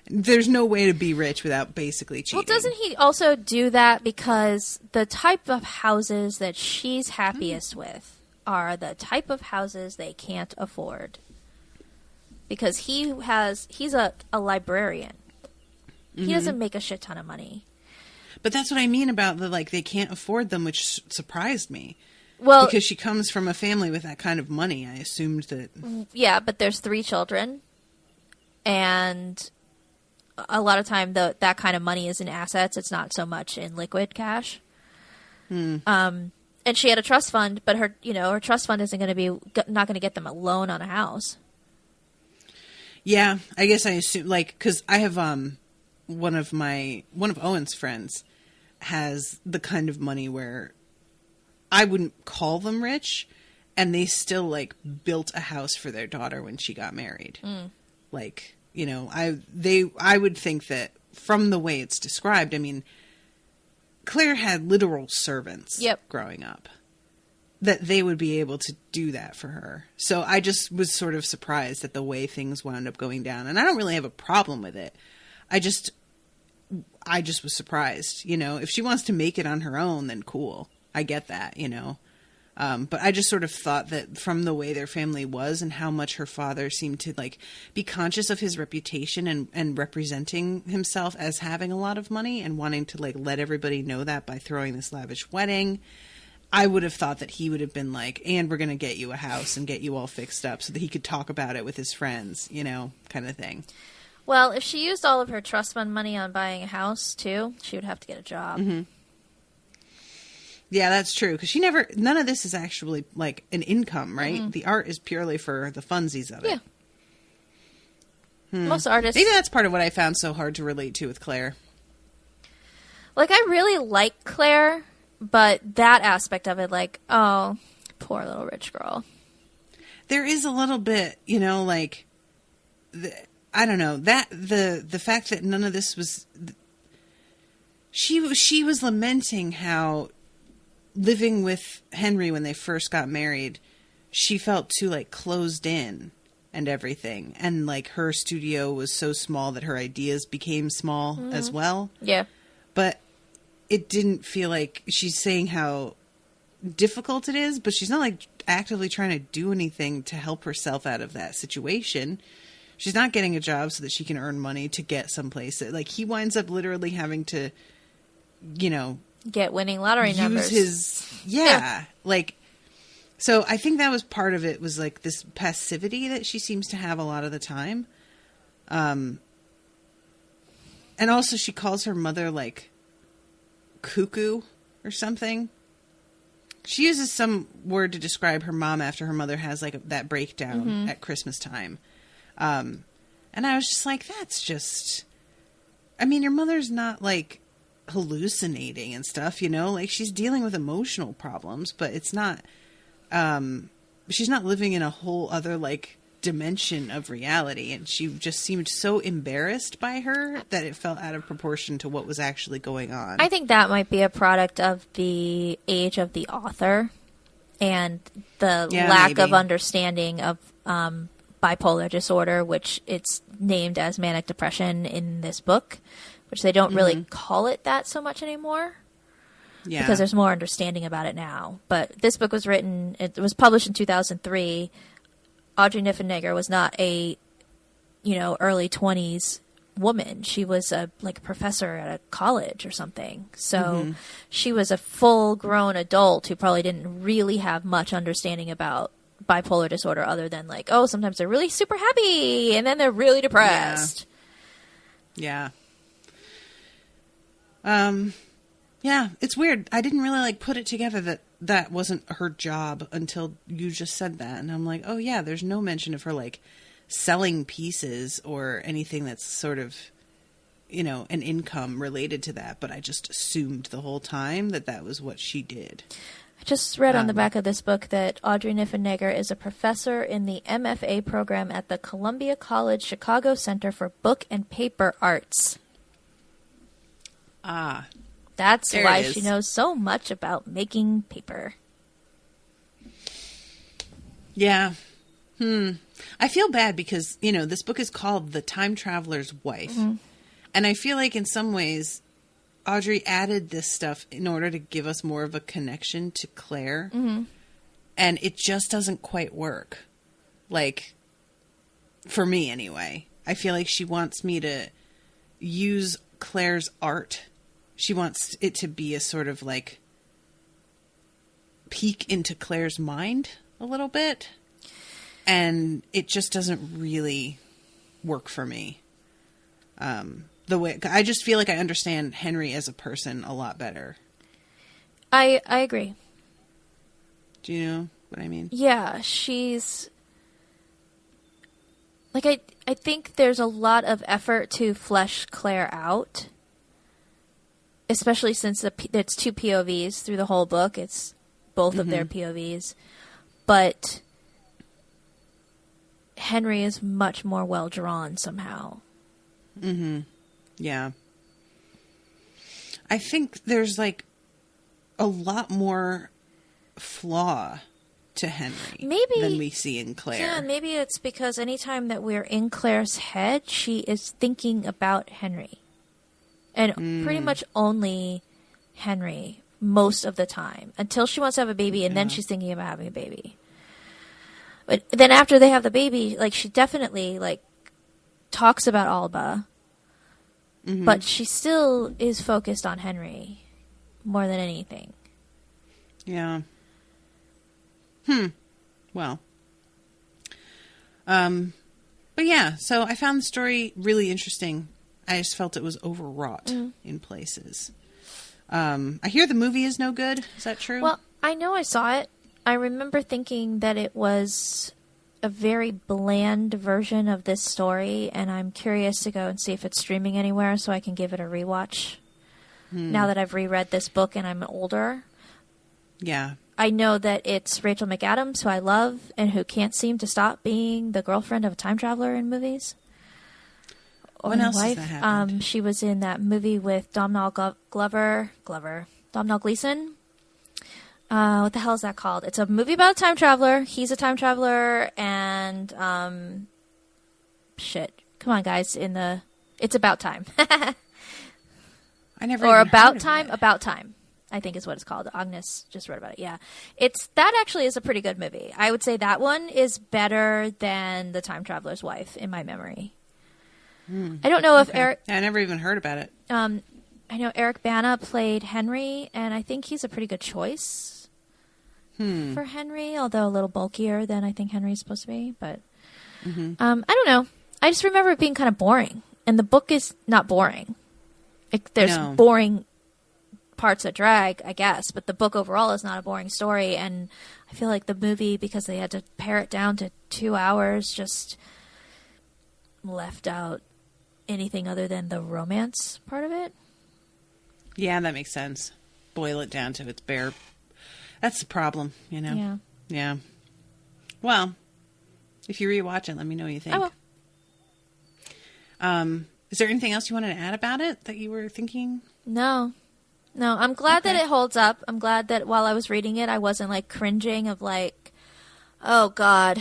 there's no way to be rich without basically cheating. Well, doesn't he also do that because the type of houses that she's happiest with are the type of houses they can't afford? Because he's a librarian. He doesn't make a shit ton of money. But that's what I mean about the, like, they can't afford them, which surprised me. Well, because she comes from a family with that kind of money. I assumed that. Yeah, but there's 3 children. And a lot of time that kind of money is in assets. It's not so much in liquid cash. And she had a trust fund, but her trust fund isn't going to be not going to get them a loan on a house. Yeah, I guess I assume, like, because I have one of Owen's friends has the kind of money where I wouldn't call them rich, and they still, like, built a house for their daughter when she got married. Like, you know, I would think that from the way it's described, I mean, Claire had literal servants growing up, that they would be able to do that for her. So I just was sort of surprised at the way things wound up going down. And I don't really have a problem with it. I just was surprised, you know. If she wants to make it on her own, then cool. I get that, you know. But I just sort of thought that from the way their family was and how much her father seemed to, like, be conscious of his reputation and representing himself as having a lot of money and wanting to, like, let everybody know that by throwing this lavish wedding, I would have thought that he would have been like, and we're going to get you a house and get you all fixed up so that he could talk about it with his friends, you know, kind of thing. Well, if she used all of her trust fund money on buying a house, too, she would have to get a job. Yeah, that's true. Because none of this is actually, like, an income, right? The art is purely for the funsies of it. Yeah. Most artists... Maybe that's part of what I found so hard to relate to with Claire. Like, I really like Claire, but that aspect of it, like, oh, poor little rich girl. There is a little bit, you know, like, I don't know, that the fact that none of this was... She was lamenting how living with Henry when they first got married, she felt too, like, closed in and everything. And, like, her studio was so small that her ideas became small as well. Yeah. But it didn't feel like she's saying how difficult it is, but she's not, like, actively trying to do anything to help herself out of that situation. She's not getting a job so that she can earn money to get someplace. Like, he winds up literally having to, you know... Get winning lottery numbers. Yeah. Like, so I think that was part of it, was, like, this passivity that she seems to have a lot of the time. And also she calls her mother, like, cuckoo or something. She uses some word to describe her mom after her mother has, like, that breakdown at Christmas time. And I was just like, that's just... I mean, your mother's not, like, hallucinating and stuff, like she's dealing with emotional problems, but it's not, she's not living in a whole other like dimension of reality. And she just seemed so embarrassed by her that it felt out of proportion to what was actually going on. I think that might be a product of the age of the author and the lack of understanding of bipolar disorder, which it's named as manic depression in this book, which they don't really call it that so much anymore. Yeah. Because there's more understanding about it now. But this book was written, it was published in 2003. Audrey Niffenegger was not a, early 20s woman. She was a professor at a college or something. So she was a full-grown adult who probably didn't really have much understanding about bipolar disorder other than sometimes they're really super happy and then they're really depressed. Yeah. Yeah, it's weird. I didn't really put it together that wasn't her job until you just said that. And I'm like, oh yeah, there's no mention of her selling pieces or anything that's sort of, an income related to that. But I just assumed the whole time that was what she did. I just read on the back of this book that Audrey Niffenegger is a professor in the MFA program at the Columbia College Chicago Center for Book and Paper Arts. Ah. That's why she knows so much about making paper. Yeah. I feel bad because, this book is called The Time Traveler's Wife. And I feel like in some ways, Audrey added this stuff in order to give us more of a connection to Claire. And it just doesn't quite work. For me anyway. I feel like she wants me to use Claire's art. She wants it to be a sort of peek into Claire's mind a little bit. And it just doesn't really work for me. The way I just feel like I understand Henry as a person a lot better. I agree. Do you know what I mean? Yeah, she's I think there's a lot of effort to flesh Claire out. Especially since it's two POVs through the whole book. It's both of their POVs. But Henry is much more well-drawn somehow. Yeah. I think there's a lot more flaw to Henry than we see in Claire. Yeah, maybe it's because anytime that we're in Claire's head, she is thinking about Henry. And pretty much only Henry most of the time. Until she wants to have a baby, and then she's thinking about having a baby. But then after they have the baby, she definitely, talks about Alba. But she still is focused on Henry more than anything. Yeah. Well. But yeah, so I found the story really interesting. I just felt it was overwrought in places. I hear the movie is no good. Is that true? Well, I know I saw it. I remember thinking that it was a very bland version of this story, and I'm curious to go and see if it's streaming anywhere so I can give it a rewatch. Now that I've reread this book and I'm older. Yeah. I know that it's Rachel McAdams, who I love, and who can't seem to stop being the girlfriend of a time traveler in movies. When else has that happened? She was in that movie with Domhnall Gleeson. What the hell is that called? It's a movie about a time traveler. He's a time traveler, and come on, guys! It's About Time. I never. Or even About heard Time. Of it. About Time, I think is what it's called. Agnes just wrote about it. Yeah, that actually is a pretty good movie. I would say that one is better than The Time Traveler's Wife in my memory. I don't know if Eric... I never even heard about it. I know Eric Bana played Henry, and I think he's a pretty good choice for Henry, although a little bulkier than I think Henry's supposed to be. But I don't know. I just remember it being kind of boring, and the book is not boring. There's boring parts that drag, I guess, but the book overall is not a boring story, and I feel like the movie, because they had to pare it down to 2 hours, just left out anything other than the romance part of it. Yeah, that makes sense. Boil it down to its bare. That's the problem, you know? Yeah. Yeah. Well, if you rewatch it, let me know what you think. I will. Is there anything else you wanted to add about it that you were thinking? No. I'm glad that it holds up. I'm glad that while I was reading it, I wasn't like cringing of like, oh God,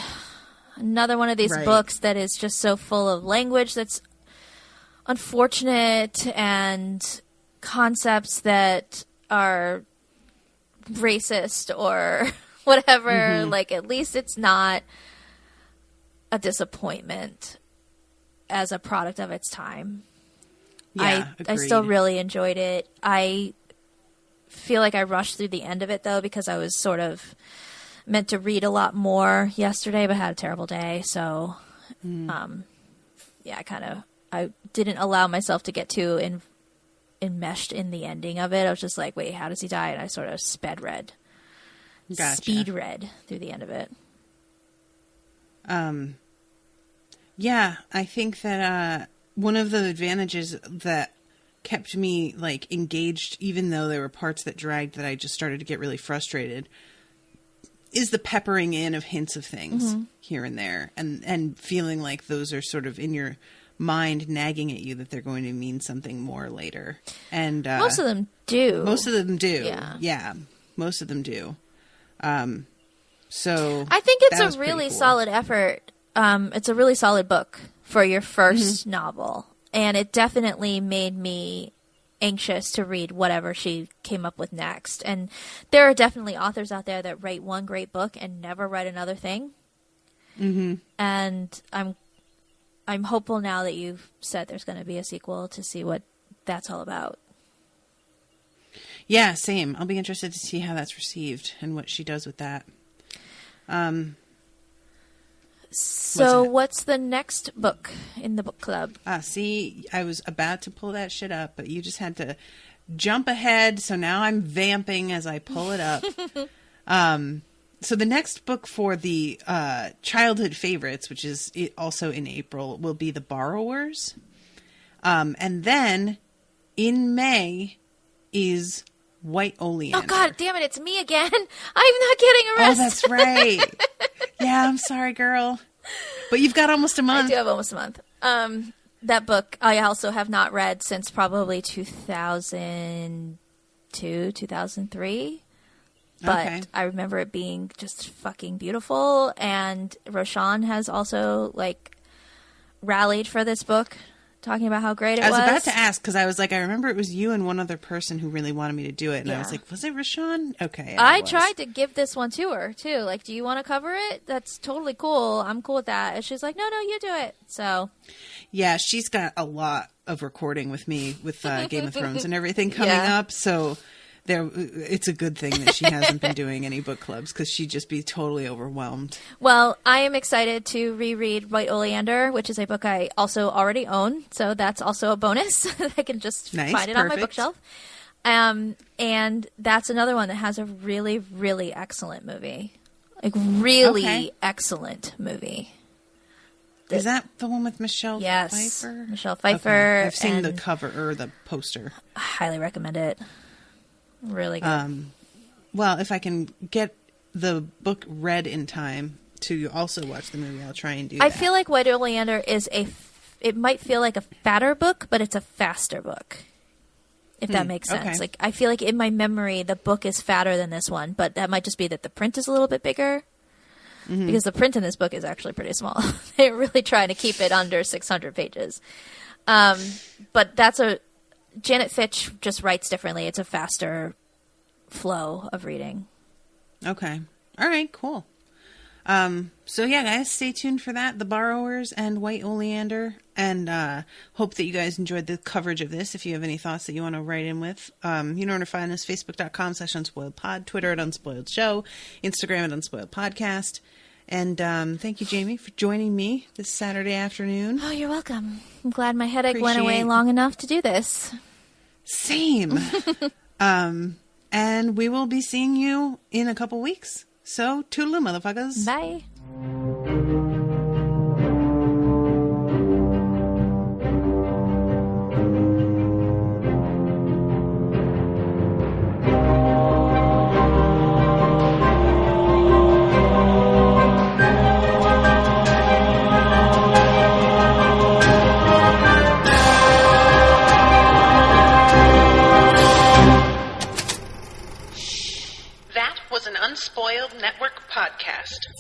another one of these books that is just so full of language that's unfortunate and concepts that are racist or whatever. Mm-hmm. Like, at least it's not a disappointment as a product of its time. Yeah, I still really enjoyed it. I feel like I rushed through the end of it, though, because I was sort of meant to read a lot more yesterday, but had a terrible day. So, I didn't allow myself to get too enmeshed in the ending of it. I was just like, wait, how does he die? And I sort of speed read through the end of it. Yeah, I think that one of the advantages that kept me like engaged, even though there were parts that dragged that I just started to get really frustrated, is the peppering in of hints of things here and there, and feeling like those are sort of in your mind nagging at you that they're going to mean something more later. And most of them do. Yeah, most of them do. So I think it's a cool. really solid effort. It's a really solid book for your first novel. And it definitely made me anxious to read whatever she came up with next. And there are definitely authors out there that write one great book and never write another thing. Mm-hmm. And I'm hopeful now that you've said there's going to be a sequel to see what that's all about. Yeah, same. I'll be interested to see how that's received and what she does with that. So what's the next book in the book club? See, I was about to pull that shit up, but you just had to jump ahead. So now I'm vamping as I pull it up. So the next book for the childhood favorites, which is also in April, will be The Borrowers. And then in May is White Oleander. Oh, God damn it. It's me again. I'm not getting a rest. Oh, that's right. Yeah, I'm sorry, girl. But you've got almost a month. I do have almost a month. That book I also have not read since probably 2002, 2003. But I remember it being just fucking beautiful. And Roshan has also, like, rallied for this book, talking about how great it was. I was about to ask, because I was like, I remember it was you and one other person who really wanted me to do it. And I was like, was it Roshan? Okay. I tried to give this one to her, too. Like, do you want to cover it? That's totally cool. I'm cool with that. And she's like, no, you do it. So. Yeah, she's got a lot of recording with me with Game of Thrones and everything coming up. So it's a good thing that she hasn't been doing any book clubs, because she'd just be totally overwhelmed. Well, I am excited to reread White Oleander, which is a book I also already own. So that's also a bonus. I can just find it on my bookshelf. And that's another one that has a really, really excellent movie. Like, really excellent movie. Is that the one with Michelle Yes, Pfeiffer? Michelle Pfeiffer. Okay. I've seen the cover or the poster. I highly recommend it. Really good. Well, if I can get the book read in time to also watch the movie, I'll try and do that. I feel like White Oleander is it might feel like a fatter book, but it's a faster book. If that makes sense. Okay. Like, I feel like in my memory, the book is fatter than this one, but that might just be that the print is a little bit bigger. Mm-hmm. Because the print in this book is actually pretty small. They're really trying to keep it under 600 pages. But Janet Fitch just writes differently. It's a faster flow of reading. Okay. All right, cool. So yeah, guys, stay tuned for that. The Borrowers and White Oleander. And hope that you guys enjoyed the coverage of this. If you have any thoughts that you want to write in with, you know where to find us. Facebook.com/UnspoiledPod, Twitter at Unspoiled Show, Instagram at Unspoiled Podcast. And thank you, Jamie, for joining me this Saturday afternoon. Oh, you're welcome. I'm glad my headache went away long enough to do this. Same. And we will be seeing you in a couple weeks. So, toodaloo, motherfuckers. Bye. Podcast.